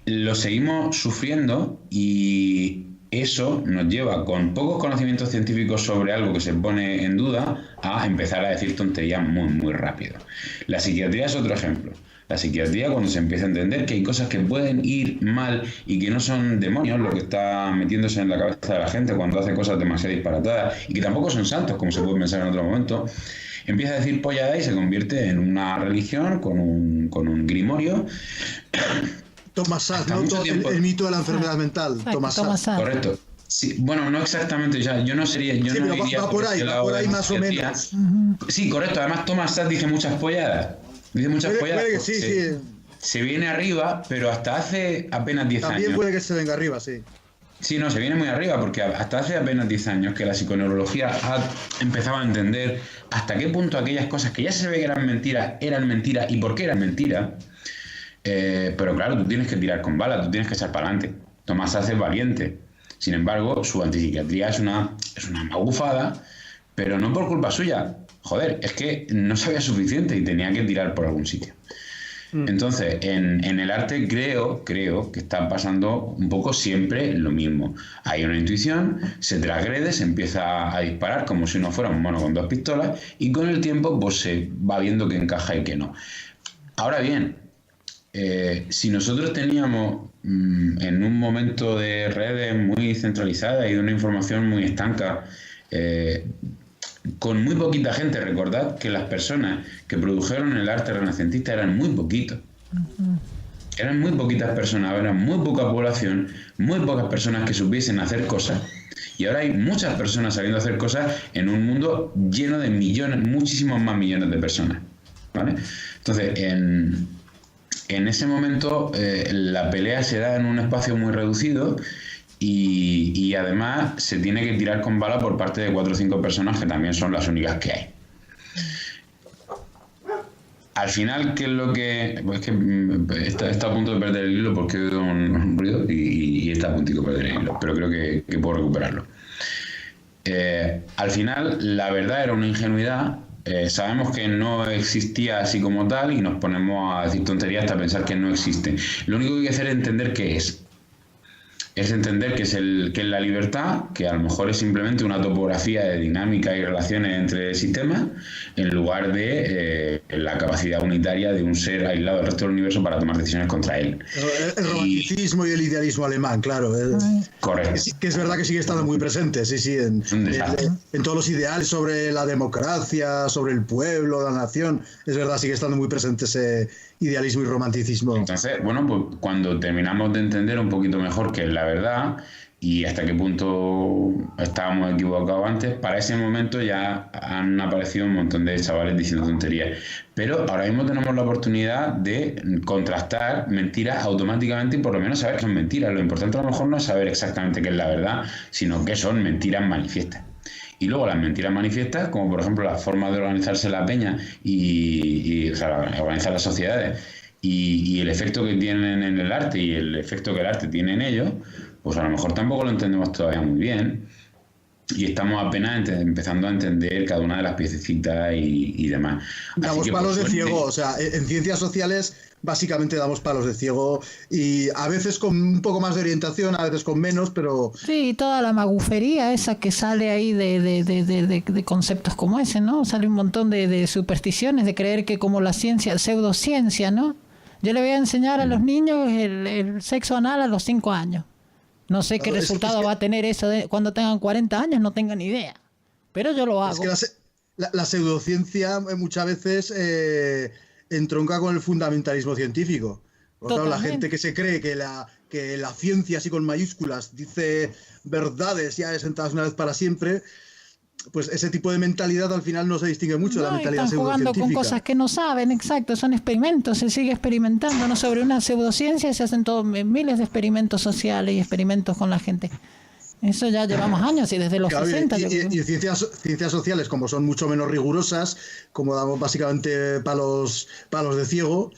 [SPEAKER 2] Lo seguimos sufriendo y eso nos lleva, con pocos conocimientos científicos sobre algo que se pone en duda, a empezar a decir tonterías muy, muy rápido. La psiquiatría es otro ejemplo. La psiquiatría, cuando se empieza a entender que hay cosas que pueden ir mal y que no son demonios lo que está metiéndose en la cabeza de la gente cuando hace cosas demasiado disparatadas y que tampoco son santos, como se puede pensar en otro momento, empieza a decir pollada y se convierte en una religión con un grimorio.
[SPEAKER 4] Thomas Szasz, ¿no? El mito de la enfermedad mental. Thomas Szasz.
[SPEAKER 2] Correcto. Sí, bueno, no exactamente, yo no sería... Yo sí, no iría
[SPEAKER 4] va por ahí más o menos.
[SPEAKER 2] Sí, correcto. Además, Thomas Szasz dice muchas polladas. Dice muchas polladas.
[SPEAKER 4] Puede que sí.
[SPEAKER 2] Se viene arriba, pero hasta hace apenas 10 años.
[SPEAKER 4] También puede que se venga arriba, sí.
[SPEAKER 2] Sí, no, se viene muy arriba, porque hasta hace apenas 10 años que la psiconeurología ha empezado a entender hasta qué punto aquellas cosas que ya se ve que eran mentiras y por qué eran mentiras. Pero claro, tú tienes que tirar con bala, tú tienes que echar para adelante. Tomás Szasz es valiente. Sin embargo, su antipsiquiatría es una magufada, pero no por culpa suya. Joder, es que no sabía suficiente y tenía que tirar por algún sitio. Entonces, en el arte creo que está pasando un poco siempre lo mismo. Hay una intuición, se transgrede, se empieza a disparar como si uno fuera un mono con 2 pistolas y con el tiempo pues se va viendo que encaja y que no. Ahora bien, si nosotros teníamos en un momento de redes muy centralizadas y de una información muy estanca, con muy poquita gente, recordad que las personas que produjeron el arte renacentista eran muy poquitos. Eran muy poquitas personas, eran muy poca población, muy pocas personas que supiesen hacer cosas. Y ahora hay muchas personas sabiendo hacer cosas en un mundo lleno de millones, muchísimos más millones de personas, ¿vale? Entonces, en ese momento la pelea se da en un espacio muy reducido y además se tiene que tirar con bala por parte de 4 o 5 personas que también son las únicas que hay. Al final, ¿qué es lo que...? Pues que está a punto de perder el hilo porque he oído un ruido y está a punto de perder el hilo, pero creo que puedo recuperarlo. Al final, la verdad era una ingenuidad. Sabemos que no existía así como tal y nos ponemos a decir tonterías hasta pensar que no existe. Lo único que hay que hacer es entender qué es. es entender que es la libertad, que a lo mejor es simplemente una topografía de dinámica y relaciones entre sistemas, en lugar de la capacidad unitaria de un ser aislado del resto del universo para tomar decisiones contra él.
[SPEAKER 4] El romanticismo y el idealismo alemán, claro.
[SPEAKER 2] Correcto.
[SPEAKER 4] Que es verdad que sigue estando muy presente, sí, en todos los ideales sobre la democracia, sobre el pueblo, la nación. Es verdad, sigue estando muy presente ese idealismo y romanticismo.
[SPEAKER 2] Entonces, bueno, pues cuando terminamos de entender un poquito mejor qué es la verdad y hasta qué punto estábamos equivocados antes, para ese momento ya han aparecido un montón de chavales diciendo tonterías. Pero ahora mismo tenemos la oportunidad de contrastar mentiras automáticamente y por lo menos saber qué son mentiras. Lo importante a lo mejor no es saber exactamente qué es la verdad, sino qué son mentiras manifiestas. Y luego las mentiras manifiestas, como por ejemplo la forma de organizarse la peña o sea, organizar las sociedades y el efecto que tienen en el arte y el efecto que el arte tiene en ellos, pues a lo mejor tampoco lo entendemos todavía muy bien y estamos apenas empezando a entender cada una de las piececitas y demás.
[SPEAKER 4] Damos palos de ciego, o sea, en ciencias sociales básicamente damos palos de ciego y a veces con un poco más de orientación, a veces con menos, pero...
[SPEAKER 5] Sí, toda la magufería esa que sale ahí de conceptos como ese, ¿no? Sale un montón de supersticiones, de creer que como la ciencia, pseudociencia, ¿no? Yo le voy a enseñar a los niños el sexo anal a los 5 años. No sé qué resultado va a tener eso cuando tengan 40 años, no tengo ni idea. Pero yo lo hago.
[SPEAKER 4] Es que la pseudociencia muchas veces entronca con el fundamentalismo científico. Porque claro, la gente que se cree que la ciencia, así con mayúsculas, dice verdades ya sentadas una vez para siempre, pues ese tipo de mentalidad al final no se distingue mucho de la mentalidad pseudocientífica.
[SPEAKER 5] Están jugando con cosas que no saben, exacto, son experimentos, se sigue experimentando, ¿no? Sobre una pseudociencia se hacen miles de experimentos sociales y experimentos con la gente. Eso ya llevamos años y desde los 60.
[SPEAKER 4] Y ciencias sociales, como son mucho menos rigurosas, como damos básicamente palos de ciego,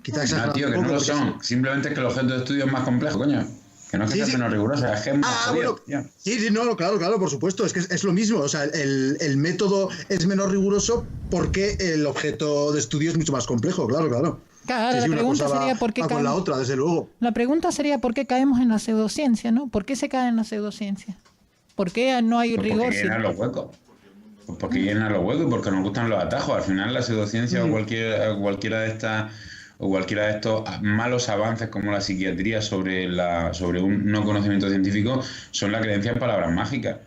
[SPEAKER 4] quizás...
[SPEAKER 2] No, tío, que no lo son. Simplemente es que el objeto de estudio es más complejo, coño. Que no es que sea menos rigurosa, es que es más jodido,
[SPEAKER 4] bueno, sí, no, claro, por supuesto, es que es lo mismo, o sea, el método es menos riguroso porque el objeto de estudio es mucho más complejo, claro.
[SPEAKER 5] Claro, la pregunta sería por qué
[SPEAKER 4] con la otra, desde luego.
[SPEAKER 5] La pregunta sería por qué caemos en la pseudociencia, ¿no? ¿Por qué se cae en la pseudociencia? ¿Por qué no hay rigor?
[SPEAKER 2] Porque llenan los huecos. Pues porque llenan los huecos y porque nos gustan los atajos. Al final la pseudociencia o cualquiera de estas o cualquiera de estos malos avances como la psiquiatría sobre un no conocimiento científico son la creencia en palabras mágicas.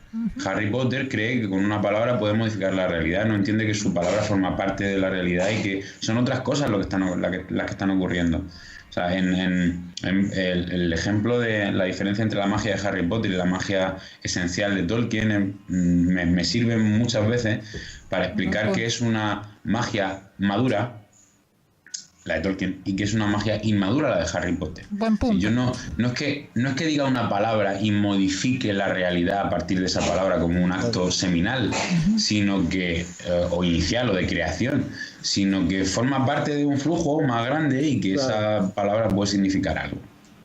[SPEAKER 2] Harry Potter cree que con una palabra puede modificar la realidad, no entiende que su palabra forma parte de la realidad y que son otras cosas las que están ocurriendo. O sea, el ejemplo de la diferencia entre la magia de Harry Potter y la magia esencial de Tolkien me sirve muchas veces para explicar que es una magia madura, la de Tolkien, y que es una magia inmadura la de Harry Potter.
[SPEAKER 5] Buen punto.
[SPEAKER 2] Si yo no es que diga una palabra y modifique la realidad a partir de esa palabra como un acto seminal, sino que o inicial o de creación, sino que forma parte de un flujo más grande y que esa palabra puede significar algo.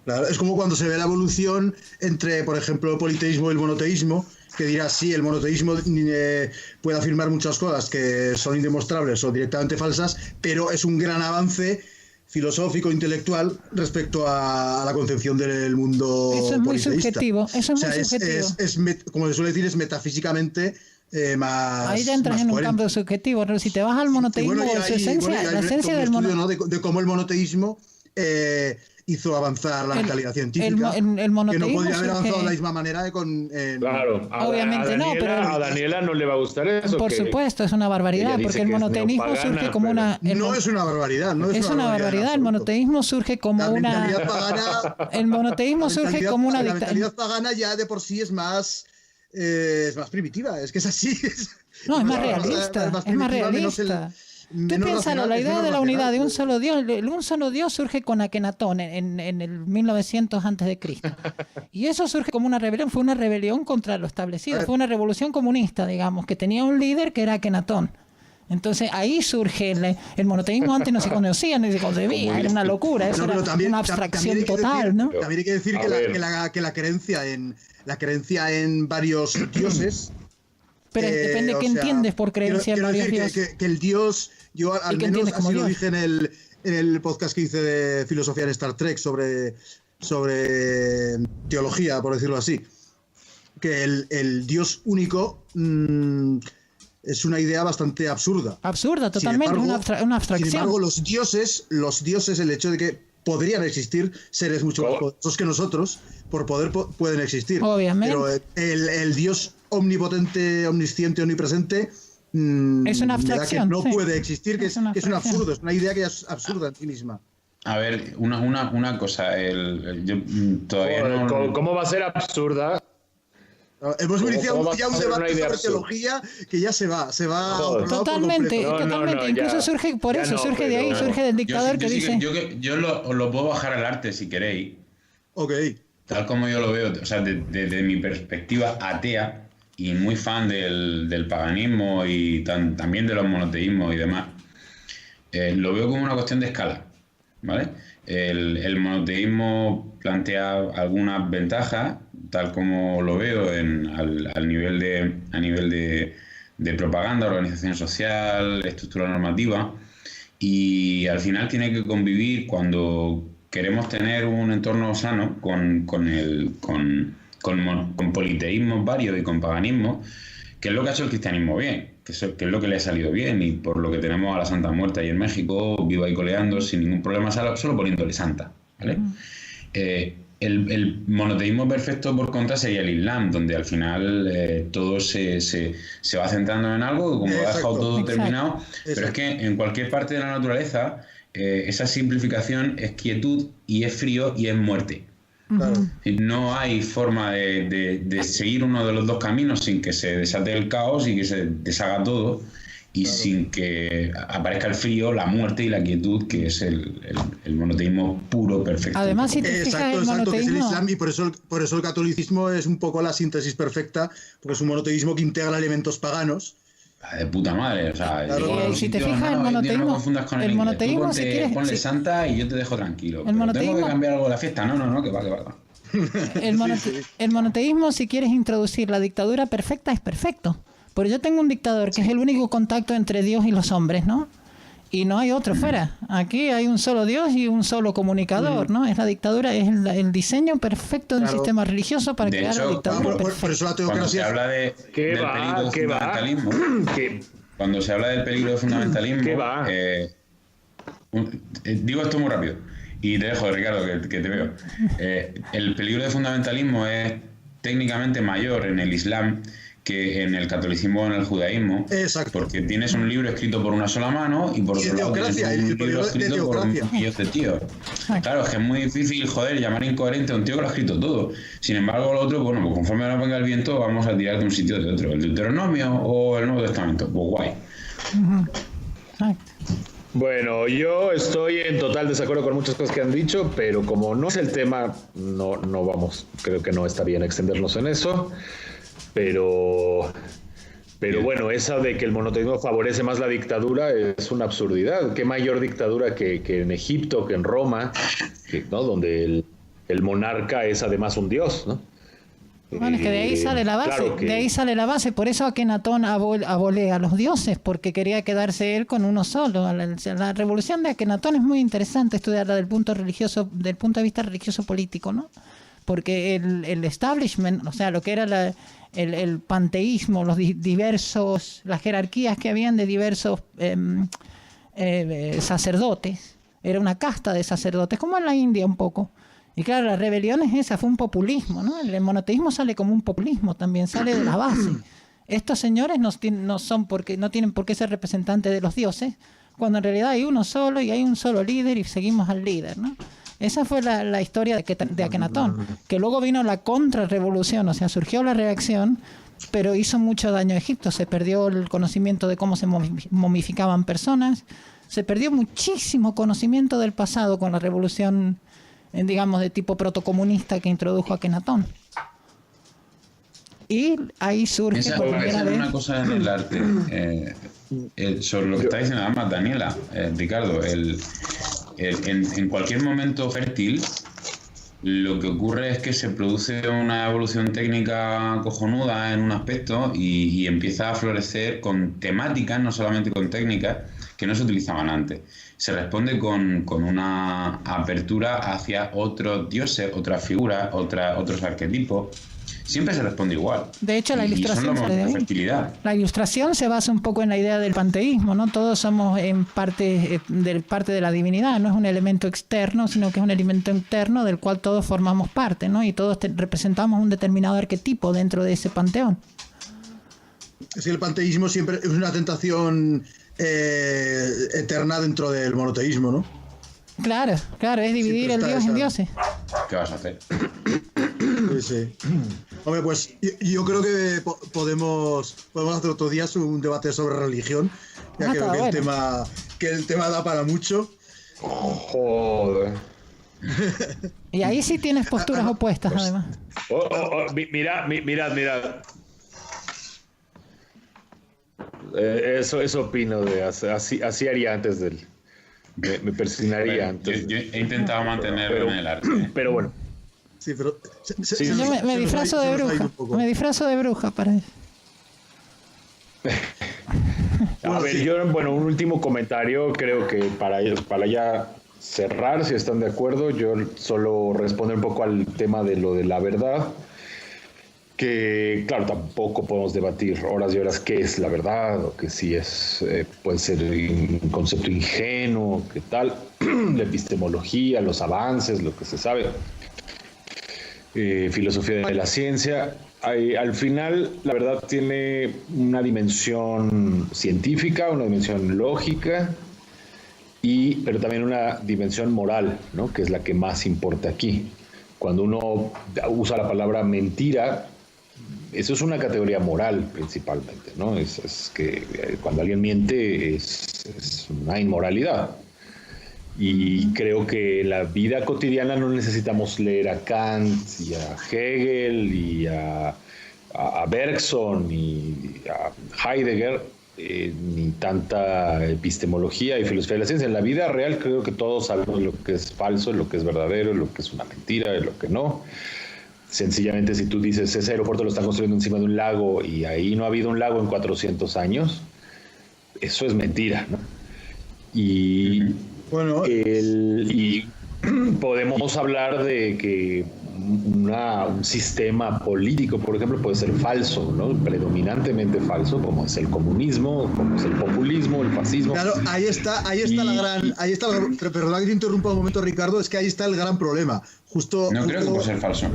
[SPEAKER 4] Claro, es como cuando se ve la evolución entre, por ejemplo, el politeísmo y el monoteísmo, que dirás, sí, el monoteísmo puede afirmar muchas cosas que son indemostrables o directamente falsas, pero es un gran avance filosófico, intelectual, respecto a la concepción del mundo
[SPEAKER 5] eso es muy
[SPEAKER 4] politeísta.
[SPEAKER 5] Subjetivo, eso es muy subjetivo.
[SPEAKER 4] Como se suele decir, es metafísicamente más...
[SPEAKER 5] Ahí ya entras en un campo subjetivo, pero si te vas al monoteísmo, su esencia, la esencia del monoteísmo...
[SPEAKER 4] De cómo el monoteísmo... hizo avanzar la mentalidad científica,
[SPEAKER 5] el
[SPEAKER 4] que no podría haber avanzado de la misma manera
[SPEAKER 3] Claro,
[SPEAKER 5] obviamente no, pero
[SPEAKER 3] a Daniela no le va a gustar eso.
[SPEAKER 5] Por supuesto, es una barbaridad, porque el monoteísmo surge como una...
[SPEAKER 4] No es una barbaridad,
[SPEAKER 5] es una barbaridad, el monoteísmo surge como una... El monoteísmo surge como una
[SPEAKER 4] dictadura. La mentalidad pagana ya de por sí es más primitiva, es que es así.
[SPEAKER 5] No, es más realista, es más realista. Tú piénsalo, la idea de la unidad de un solo Dios, un solo Dios surge con Akenatón en el 1900 a.C. Y eso surge como una rebelión, fue una rebelión contra lo establecido, fue una revolución comunista, digamos, que tenía un líder que era Akenatón. Entonces ahí surge el monoteísmo, antes no se conocía ni se concebía, era una locura, eso era una abstracción total, ¿no?
[SPEAKER 4] También hay que decir que la creencia en varios dioses...
[SPEAKER 5] Pero depende de qué entiendes por creencia en varios dioses.
[SPEAKER 4] Que el dios, yo al menos así lo dije en el podcast que hice de filosofía en Star Trek sobre sobre teología, por decirlo así, que el Dios único es una idea bastante absurda.
[SPEAKER 5] Absurda, totalmente,
[SPEAKER 4] Sin embargo,
[SPEAKER 5] una abstracción.
[SPEAKER 4] Sin embargo, los dioses, el hecho de que podrían existir seres mucho más poderosos que nosotros, por poder pueden existir.
[SPEAKER 5] Obviamente.
[SPEAKER 4] Pero el Dios omnipotente, omnisciente, omnipresente
[SPEAKER 5] es una abstracción.
[SPEAKER 4] Que no puede existir, que es un absurdo, es una idea que es absurda en sí misma.
[SPEAKER 2] A ver, una cosa, yo todavía no...
[SPEAKER 3] ¿Cómo va a ser absurda?
[SPEAKER 4] Hemos iniciado ya un debate sobre
[SPEAKER 3] absurda?
[SPEAKER 4] Teología que ya se va
[SPEAKER 5] totalmente, totalmente. Incluso surge por eso, surge de ahí, surge del dictador que dice...
[SPEAKER 2] Yo lo puedo bajar al arte si queréis.
[SPEAKER 4] Ok.
[SPEAKER 2] Tal como yo lo veo, o sea, desde mi perspectiva atea y muy fan del paganismo y también de los monoteísmos y demás, lo veo como una cuestión de escala, ¿vale? El monoteísmo plantea algunas ventajas, tal como lo veo a nivel de propaganda, organización social, estructura normativa, y al final tiene que convivir cuando queremos tener un entorno sano con politeísmos varios y con paganismo, que es lo que ha hecho el cristianismo bien, que es lo que le ha salido bien, y por lo que tenemos a la Santa Muerte ahí en México, viva y coleando, sin ningún problema, solo poniéndole santa, ¿vale? El monoteísmo perfecto, por contra, sería el Islam, donde al final todo se va centrando en algo, como lo ha dejado todo terminado, pero es que en cualquier parte de la naturaleza esa simplificación es quietud y es frío y es muerte.
[SPEAKER 4] Claro.
[SPEAKER 2] No hay forma de seguir uno de los dos caminos sin que se desate el caos y que se deshaga todo, y sin que aparezca el frío, la muerte y la quietud, que es el monoteísmo puro, perfecto.
[SPEAKER 5] Además, si te fijas, el monoteísmo...
[SPEAKER 4] que es el Islam, y por eso el catolicismo es un poco la síntesis perfecta, porque es un monoteísmo que integra elementos paganos.
[SPEAKER 2] De puta madre, o sea,
[SPEAKER 5] claro. Si te fijas, el monoteísmo,
[SPEAKER 2] el monoteísmo, si quieres, ponle santa y yo te dejo tranquilo. Tengo que cambiar algo de la fiesta, no, que va.
[SPEAKER 5] El monoteísmo, si quieres introducir la dictadura perfecta, es perfecto. Pero yo tengo un dictador que es el único contacto entre Dios y los hombres, ¿no? Y no hay otro fuera. Aquí hay un solo Dios y un solo comunicador, ¿no? Es la dictadura, es el diseño perfecto de un sistema religioso para crear la dictadura perfecta.
[SPEAKER 4] Por eso la teocracia...
[SPEAKER 2] Cuando se habla del peligro de fundamentalismo... Cuando se habla del peligro de fundamentalismo... digo esto muy rápido. Y te dejo, Ricardo, que te veo. El peligro de fundamentalismo es técnicamente mayor en el Islam que en el catolicismo o en el judaísmo.
[SPEAKER 4] Exacto.
[SPEAKER 2] Porque tienes un libro escrito por una sola mano y por otro lado tienes un libro escrito por un millón de tíos. Claro, es que es muy difícil, llamar incoherente a un tío que lo ha escrito todo. Sin embargo, lo otro, bueno, pues conforme nos venga el viento, vamos a tirar de un sitio o de otro. El Deuteronomio o el Nuevo Testamento. Pues guay.
[SPEAKER 5] Exacto.
[SPEAKER 3] Bueno, yo estoy en total desacuerdo con muchas cosas que han dicho, pero como no es el tema, no vamos, creo que no está bien extendernos en eso. Pero bueno, esa de que el monoteísmo favorece más la dictadura es una absurdidad. ¿Qué mayor dictadura que en Egipto, que en Roma, ¿no? Donde el monarca es además un dios, ¿no?
[SPEAKER 5] Bueno, es que de ahí sale la base, claro de ahí sale la base. Por eso Akenatón abole a los dioses, porque quería quedarse él con uno solo. La revolución de Akenatón es muy interesante estudiarla del punto de vista religioso político, ¿no? Porque el establishment, o sea, lo que era el panteísmo, las jerarquías que habían de diversos sacerdotes, era una casta de sacerdotes, como en la India un poco. Y claro, la rebelión es esa, fue un populismo, ¿no? El monoteísmo sale como un populismo, también sale de la base. Estos señores no tienen por qué ser representantes de los dioses, cuando en realidad hay uno solo y hay un solo líder y seguimos al líder, ¿no? Esa fue la historia de Akenatón, que luego vino la contrarrevolución, o sea, surgió la reacción, pero hizo mucho daño a Egipto. Se perdió el conocimiento de cómo se momificaban personas, se perdió muchísimo conocimiento del pasado con la revolución, digamos, de tipo protocomunista que introdujo Akenatón. Y ahí surge por primera vez...
[SPEAKER 2] una cosa en el arte, sobre lo que está diciendo además Daniela, Ricardo, en cualquier momento fértil, lo que ocurre es que se produce una evolución técnica cojonuda en un aspecto y empieza a florecer con temáticas, no solamente con técnicas, que no se utilizaban antes. Se responde con una apertura hacia otros dioses, otras figuras, otros arquetipos. Siempre se responde igual.
[SPEAKER 5] De hecho, la ilustración sale de ahí.
[SPEAKER 2] Fertilidad.
[SPEAKER 5] La ilustración se basa un poco en la idea del panteísmo, ¿no? Todos somos en parte de la divinidad, no es un elemento externo, sino que es un elemento interno del cual todos formamos parte, ¿no? Y todos representamos un determinado arquetipo dentro de ese panteón.
[SPEAKER 4] Es que el panteísmo siempre es una tentación eterna dentro del monoteísmo, ¿no?
[SPEAKER 5] Claro, es dividir el Dios en dioses.
[SPEAKER 2] ¿Qué vas a hacer?
[SPEAKER 4] Sí. Hombre, pues yo creo que podemos hacer otro día un debate sobre religión, ya que creo que el tema da para mucho.
[SPEAKER 3] Joder.
[SPEAKER 5] Y ahí sí tienes posturas opuestas, pues, además.
[SPEAKER 3] Mirad. Eso opino de así haría antes del. Me persinaría antes.
[SPEAKER 2] Yo he intentado mantenerlo en el arte.
[SPEAKER 3] Pero bueno.
[SPEAKER 4] Sí, pero
[SPEAKER 5] yo me disfrazo de bruja. Me disfrazo de bruja para eso.
[SPEAKER 3] A ver, un último comentario, creo que para ya cerrar, si están de acuerdo, yo solo responder un poco al tema de lo de la verdad, que claro, tampoco podemos debatir horas y horas qué es la verdad, o que si es puede ser un concepto ingenuo, qué tal, la epistemología, los avances, lo que se sabe. Filosofía de la ciencia. Al final, la verdad tiene una dimensión científica, una dimensión lógica, pero también una dimensión moral, ¿no? Que es la que más importa aquí. Cuando uno usa la palabra mentira, eso es una categoría moral principalmente, ¿no? Es que cuando alguien miente es una inmoralidad. Y creo que en la vida cotidiana no necesitamos leer a Kant y a Hegel y a Bergson y a Heidegger, ni tanta epistemología y filosofía de la ciencia. En la vida real creo que todos sabemos lo que es falso, lo que es verdadero, lo que es una mentira y lo que no. Sencillamente, si tú dices ese aeropuerto lo están construyendo encima de un lago y ahí no ha habido un lago en 400 años, eso es mentira, ¿no? Y podemos hablar de que un sistema político, por ejemplo, puede ser falso, ¿no? Predominantemente falso, como es el comunismo, como es el populismo, el fascismo.
[SPEAKER 4] Claro, ahí está perdón que te interrumpa un momento, Ricardo, es que ahí está el gran problema.
[SPEAKER 2] No creo que pueda ser falso.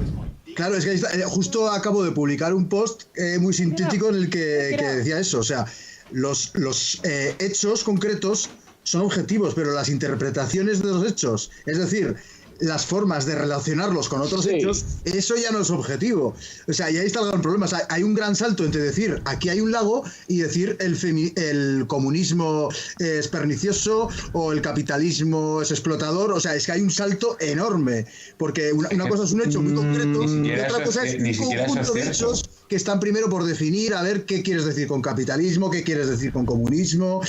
[SPEAKER 4] Claro, es que ahí está, justo acabo de publicar un post muy sintético en el que decía eso, o sea, los hechos concretos son objetivos, pero las interpretaciones de los hechos, es decir, las formas de relacionarlos con otros hechos, eso ya no es objetivo. O sea, y ahí está el gran problema. O sea, hay un gran salto entre decir aquí hay un lago y decir el comunismo es pernicioso o el capitalismo es explotador. O sea, es que hay un salto enorme, porque una cosa es un hecho muy concreto y otra cosa es un conjunto de hechos que están primero por definir, a ver qué quieres decir con capitalismo, qué quieres decir con comunismo.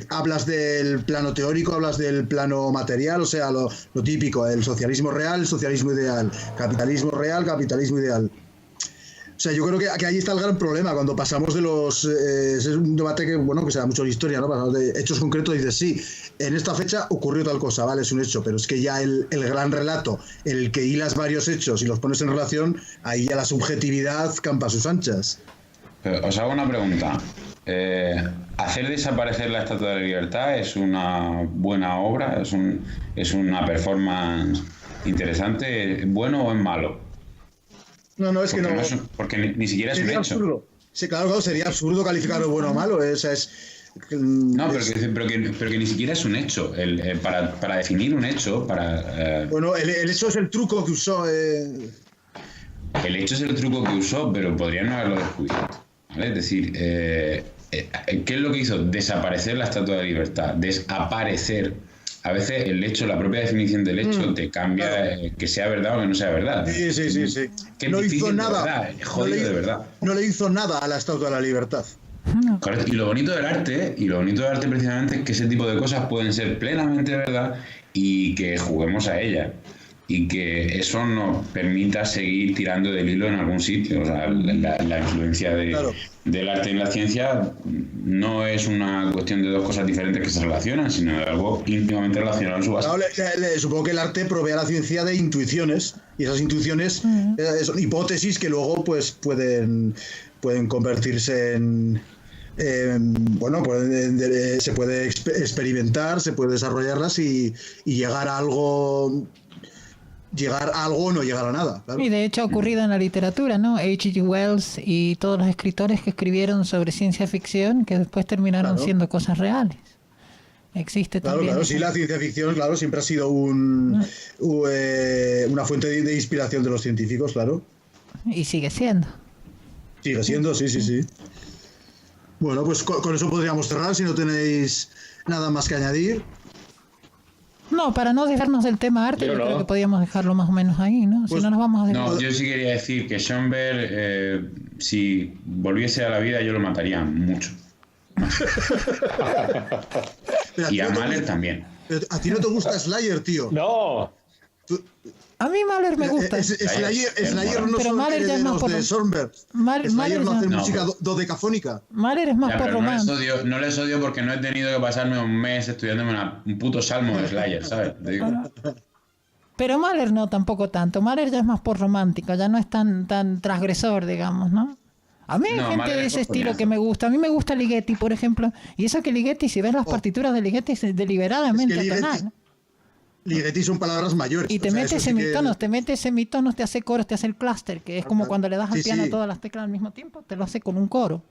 [SPEAKER 4] Hablas del plano teórico, hablas del plano material, o sea, lo típico, el socialismo real, el socialismo ideal, capitalismo real, capitalismo ideal. O sea, yo creo que ahí está el gran problema, cuando pasamos de los... es un debate que se da mucho en historia, ¿no? Pasamos de hechos concretos y dices, sí, en esta fecha ocurrió tal cosa, vale, es un hecho, pero es que ya el gran relato, en el que hilas varios hechos y los pones en relación, ahí ya la subjetividad campa a sus anchas.
[SPEAKER 2] Pero os hago una pregunta. ¿Hacer desaparecer la Estatua de la Libertad es una buena obra? ¿Es una performance interesante? ¿Bueno o es malo?
[SPEAKER 4] No, es porque que no.
[SPEAKER 2] Porque ni siquiera es un hecho.
[SPEAKER 4] Absurdo. Sí, claro, sería absurdo calificarlo de bueno o malo.
[SPEAKER 2] No, pero que ni siquiera es un hecho. Para definir un hecho,
[SPEAKER 4] Bueno, el hecho es el truco que usó.
[SPEAKER 2] El hecho es el truco que usó, pero podrían no haberlo descubierto, ¿vale? Es decir, ¿qué es lo que hizo? Desaparecer la Estatua de la Libertad. Desaparecer. A veces el hecho, la propia definición del hecho te cambia, que sea verdad o que no sea verdad.
[SPEAKER 4] Sí.
[SPEAKER 2] Que no hizo nada. Es jodido de verdad.
[SPEAKER 4] No le hizo nada a la Estatua de la Libertad.
[SPEAKER 2] Correcto. Y lo bonito del arte precisamente es que ese tipo de cosas pueden ser plenamente verdad y que juguemos a ellas. y que eso nos permita seguir tirando del hilo en algún sitio. O sea, la influencia del arte en la ciencia no es una cuestión de dos cosas diferentes que se relacionan, sino de algo íntimamente relacionado en su base.
[SPEAKER 4] Claro, supongo que el arte provee a la ciencia de intuiciones, y esas intuiciones son hipótesis que luego pues pueden convertirse en bueno, pues se puede experimentar, se puede desarrollarlas y llegar a algo o no llegar a nada. Claro.
[SPEAKER 5] Y de hecho ha ocurrido en la literatura, ¿no? H.G. Wells y todos los escritores que escribieron sobre ciencia ficción que después terminaron siendo cosas reales. Existe también.
[SPEAKER 4] Claro, sí, la ciencia ficción, claro, siempre ha sido una fuente de inspiración de los científicos, claro.
[SPEAKER 5] Y sigue siendo.
[SPEAKER 4] Sigue siendo, sí. Bueno, pues con eso podríamos cerrar, si no tenéis nada más que añadir.
[SPEAKER 5] No, para no dejarnos del tema arte, yo creo que podíamos dejarlo más o menos ahí, ¿no?
[SPEAKER 4] Pues,
[SPEAKER 5] si no nos vamos a
[SPEAKER 2] No, yo sí quería decir que Schoenberg, si volviese a la vida, yo lo mataría mucho. Y a Mahler también.
[SPEAKER 4] Pero a ti no te gusta Slayer, tío.
[SPEAKER 3] No.
[SPEAKER 5] A mí Mahler me gusta.
[SPEAKER 4] Slayer no
[SPEAKER 5] pero
[SPEAKER 4] son
[SPEAKER 5] Mahler ya es más
[SPEAKER 4] de Schoenberg. Slayer no hace música dodecafónica.
[SPEAKER 5] Mahler es más por romántico.
[SPEAKER 2] No les odio porque no he tenido que pasarme un mes estudiándome un puto salmo de Slayer, ¿sabes? Te digo.
[SPEAKER 5] Pero Mahler no, tampoco tanto. Mahler ya es más por romántico, ya no es tan transgresor, digamos, ¿no? A mí hay gente de ese estilo que me gusta. A mí me gusta Ligeti, por ejemplo. Y eso que Ligeti, si ves las partituras de Ligeti, es deliberadamente atonal, ¿no?
[SPEAKER 4] Ligeti son palabras mayores.
[SPEAKER 5] Y te mete semitonos, te hace coros, te hace el clúster, que es como cuando le das al piano todas las teclas al mismo tiempo, te lo hace con un coro.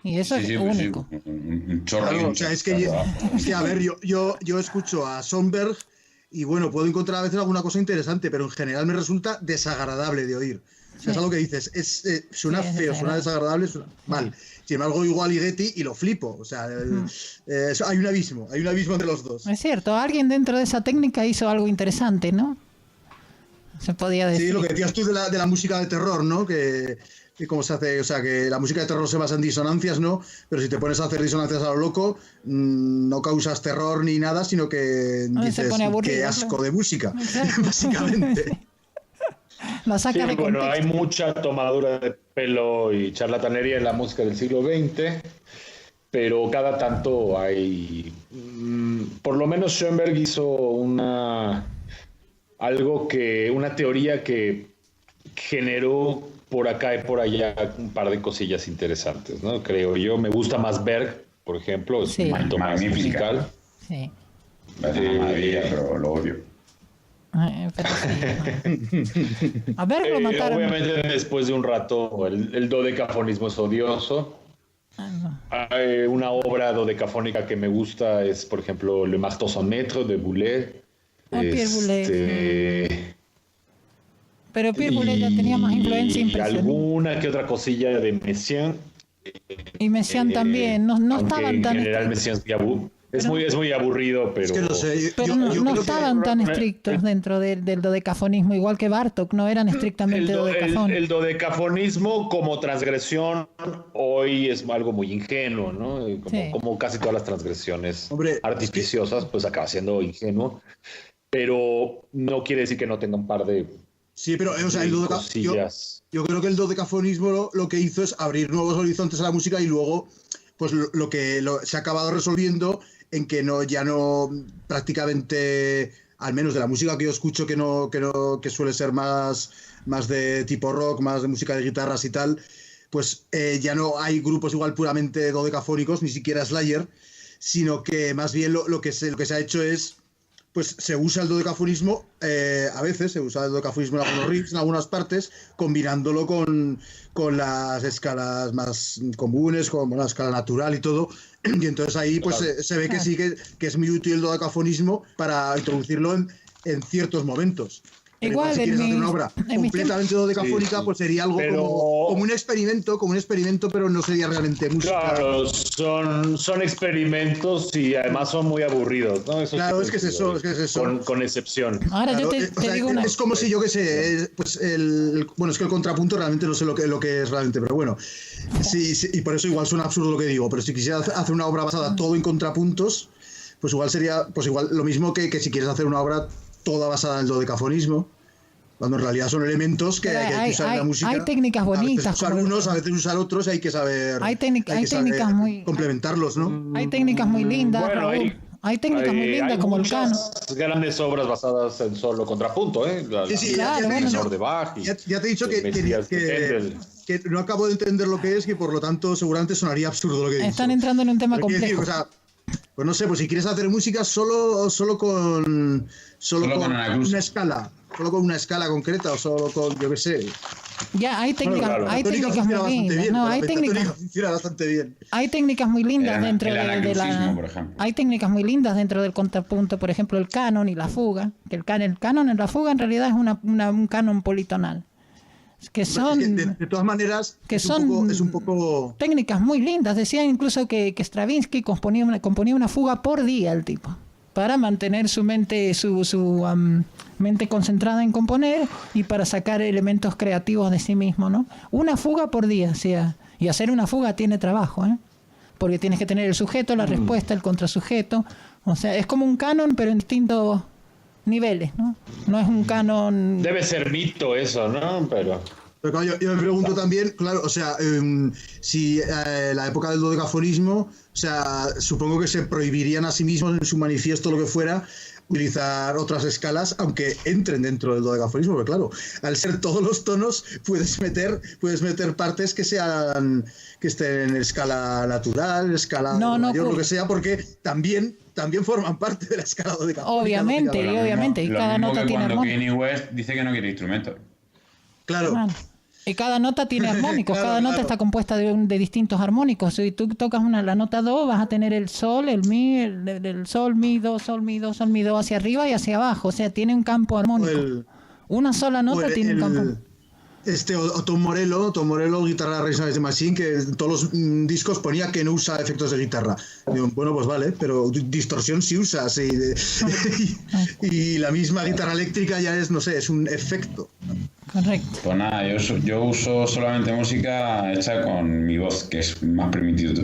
[SPEAKER 5] Y eso es único.
[SPEAKER 2] Un chorro.
[SPEAKER 4] Claro, o sea, es que a ver, yo escucho a Schoenberg y bueno, puedo encontrar a veces alguna cosa interesante, pero en general me resulta desagradable de oír. O sea, es algo que dices, suena feo, suena desagradable, suena mal. Sin embargo, igual Ligeti y lo flipo. O sea, hay un abismo entre los dos.
[SPEAKER 5] Es cierto, alguien dentro de esa técnica hizo algo interesante, ¿no? Se podía decir.
[SPEAKER 4] Sí, lo que decías tú de la música de terror, ¿no? Que cómo se hace, o sea, que la música de terror se basa en disonancias, ¿no? Pero si te pones a hacer disonancias a lo loco, no causas terror ni nada, sino que dices, qué asco de música, básicamente.
[SPEAKER 3] Sí, bueno, hay mucha tomadura de pelo y charlatanería en la música del siglo XX, pero cada tanto hay... por lo menos Schoenberg hizo una teoría que generó por acá y por allá un par de cosillas interesantes, ¿no? Creo yo. Me gusta más Berg, por ejemplo, es un momento más musical.
[SPEAKER 5] Sí.
[SPEAKER 2] Pero lo odio.
[SPEAKER 5] Pero sí. A ver, lo mataron.
[SPEAKER 3] Obviamente después de un rato el dodecafonismo es odioso. Hay una obra dodecafónica que me gusta es, por ejemplo, Le Marteau sans Maître de Boulez.
[SPEAKER 5] Pierre Boulez. Pero Pierre Boulez ya tenía más influencia impresionante.
[SPEAKER 3] Alguna que otra cosilla de Messiaen.
[SPEAKER 5] Y Messiaen también. No estaban tan...
[SPEAKER 3] En general Messiaen es muy aburrido, pero...
[SPEAKER 4] Es que no sé,
[SPEAKER 5] pero no estaban tan estrictos dentro del dodecafonismo, igual que Bartók, no eran estrictamente dodecafónicos.
[SPEAKER 3] El dodecafonismo como transgresión hoy es algo muy ingenuo, ¿no? Como casi todas las transgresiones artificiosas, pues acaba siendo ingenuo, pero no quiere decir que no tenga un par de...
[SPEAKER 4] Sí, pero o sea, yo creo que el dodecafonismo lo que hizo es abrir nuevos horizontes a la música y luego pues se ha acabado resolviendo en que ya no prácticamente, al menos de la música que yo escucho que suele ser más de tipo rock, más de música de guitarras y tal, pues ya no hay grupos igual puramente dodecafónicos, ni siquiera Slayer, sino que más bien lo que se ha hecho es, pues se usa el dodecafonismo, a veces se usa el dodecafonismo en algunos riffs, en algunas partes, combinándolo con las escalas más comunes, con la escala natural y todo, y entonces ahí pues se ve que sí que es muy útil el dodecafonismo para introducirlo en ciertos momentos.
[SPEAKER 5] Igual,
[SPEAKER 4] si quieres hacer una obra completamente dodecafónica, pues sería algo como un experimento, pero no sería realmente música.
[SPEAKER 3] Claro, son experimentos y además son muy aburridos, ¿no? Eso
[SPEAKER 4] claro, es que es eso.
[SPEAKER 3] Con excepción.
[SPEAKER 5] Ahora
[SPEAKER 4] claro,
[SPEAKER 5] yo te digo una...
[SPEAKER 4] Es como si yo que sé, pues bueno, es que el contrapunto realmente no sé lo que es realmente, pero bueno, sí, y por eso igual suena absurdo lo que digo, pero si quisiera hacer una obra basada todo en contrapuntos, pues igual sería lo mismo que si quieres hacer una obra toda basada en el dodecafonismo, cuando en realidad son elementos que hay que usar en la música.
[SPEAKER 5] Hay técnicas bonitas.
[SPEAKER 4] A veces usar unos, a veces usar otros, hay que saber.
[SPEAKER 5] Hay técnicas muy
[SPEAKER 4] complementarlos, ¿no?
[SPEAKER 5] Hay técnicas muy lindas.
[SPEAKER 3] Bueno,
[SPEAKER 5] hay técnicas muy lindas como el canon.
[SPEAKER 3] Grandes obras basadas en solo contrapunto, ¿eh?
[SPEAKER 5] Claro,
[SPEAKER 3] menor de Bach.
[SPEAKER 4] Ya te he dicho que no acabo de entender lo que es, que por lo tanto seguramente sonaría absurdo lo que dices.
[SPEAKER 5] Están entrando en un tema complejo.
[SPEAKER 4] Pues no sé, pues si quieres hacer música solo con una escala, solo con una escala concreta o solo con, yo qué sé.
[SPEAKER 5] Ya hay técnicas, hay técnicas muy lindas. No, hay técnicas.
[SPEAKER 4] Funciona bastante bien.
[SPEAKER 5] Hay técnicas muy lindas dentro de la.
[SPEAKER 2] Por ejemplo.
[SPEAKER 5] Hay técnicas muy lindas dentro del contrapunto, por ejemplo, el canon y la fuga. Que el canon en la fuga en realidad es un canon politonal. Que son
[SPEAKER 4] de todas maneras
[SPEAKER 5] que
[SPEAKER 4] es
[SPEAKER 5] son
[SPEAKER 4] un poco
[SPEAKER 5] técnicas muy lindas. Decían incluso que Stravinsky componía una fuga por día el tipo, para mantener su mente mente concentrada en componer y para sacar elementos creativos de sí mismo, ¿no? Una fuga por día, o sea, y hacer una fuga tiene trabajo, ¿eh? Porque tienes que tener el sujeto, la respuesta, el contrasujeto, o sea, es como un canon pero en distintos niveles, ¿no? No es un canon.
[SPEAKER 3] Debe ser mito eso, ¿no? Pero
[SPEAKER 4] claro, yo me pregunto también, claro, o sea, si la época del dodecafonismo, o sea, supongo que se prohibirían a sí mismos en su manifiesto, lo que fuera, utilizar otras escalas, aunque entren dentro del dodecafonismo, porque claro, al ser todos los tonos, puedes meter partes que estén en escala natural, escala mayor, lo que sea, porque también forman parte de la escala dodecafónica.
[SPEAKER 5] Obviamente, y cada nota tiene
[SPEAKER 2] armónicos. Cuando
[SPEAKER 5] armónicos.
[SPEAKER 2] Kanye West dice que no quiere instrumentos.
[SPEAKER 4] Claro.
[SPEAKER 5] Y cada nota tiene armónicos, cada nota está compuesta de distintos armónicos. Si tú tocas la nota do, vas a tener el sol, el mi, el sol, mi, do, sol, mi, do, sol, mi, do hacia arriba y hacia abajo. O sea, tiene un campo armónico. Una sola nota tiene un campo.
[SPEAKER 4] Tom Morello, guitarra Rage Against the Machine, que en todos los discos ponía que no usa efectos de guitarra. Digo, bueno, pues vale, pero distorsión sí usa, sí. Y la misma guitarra eléctrica ya es, no sé, es un efecto.
[SPEAKER 5] Correcto.
[SPEAKER 2] Pues nada, yo uso solamente música hecha con mi voz, que es más primitivo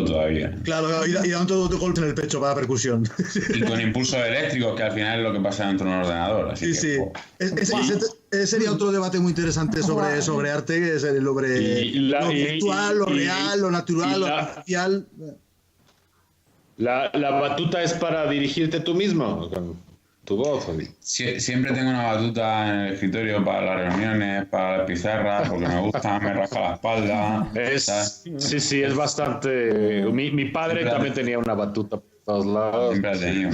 [SPEAKER 2] todavía.
[SPEAKER 4] Claro, y dando golpes en el pecho para percusión.
[SPEAKER 2] Y con impulsos eléctricos, que al final es lo que pasa dentro de un ordenador. Así
[SPEAKER 4] sí,
[SPEAKER 2] que,
[SPEAKER 4] sí. Ese sería otro debate muy interesante sobre arte, que es lo virtual, lo real, lo natural, lo artificial.
[SPEAKER 3] La batuta es para dirigirte tú mismo con tu voz.
[SPEAKER 2] Siempre tengo una batuta en el escritorio para las reuniones, para las pizarras, porque me gusta, me rasca la espalda.
[SPEAKER 3] Sí, es bastante. Mi padre también tenía una batuta por todos lados.
[SPEAKER 2] Siempre ha tenido.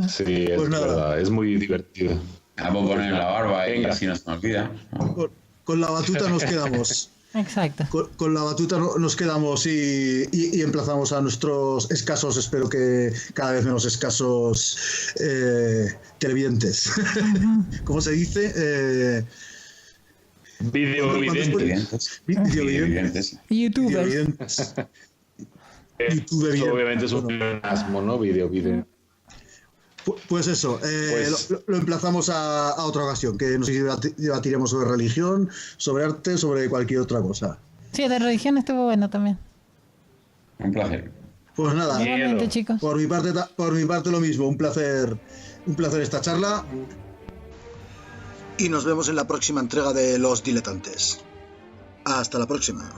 [SPEAKER 3] Sí, es verdad, es muy divertido.
[SPEAKER 2] Puedo poner la barba y así no se me olvida.
[SPEAKER 4] Con la batuta nos quedamos.
[SPEAKER 5] Exacto.
[SPEAKER 4] Con la batuta nos quedamos y emplazamos a nuestros escasos, espero que cada vez menos escasos televidentes. ¿Cómo se dice?
[SPEAKER 3] Videovidentes.
[SPEAKER 5] YouTubers.
[SPEAKER 3] Obviamente es un pleonasmo, ¿no? Videovidente.
[SPEAKER 4] Pues eso, lo emplazamos a otra ocasión, que nos debatiremos sobre religión, sobre arte, sobre cualquier otra cosa.
[SPEAKER 5] Sí, de religión estuvo bueno también.
[SPEAKER 2] Un placer.
[SPEAKER 4] Pues nada,
[SPEAKER 5] igualmente, chicos.
[SPEAKER 4] Por mi parte lo mismo, un placer esta charla. Y nos vemos en la próxima entrega de Los Diletantes. Hasta la próxima.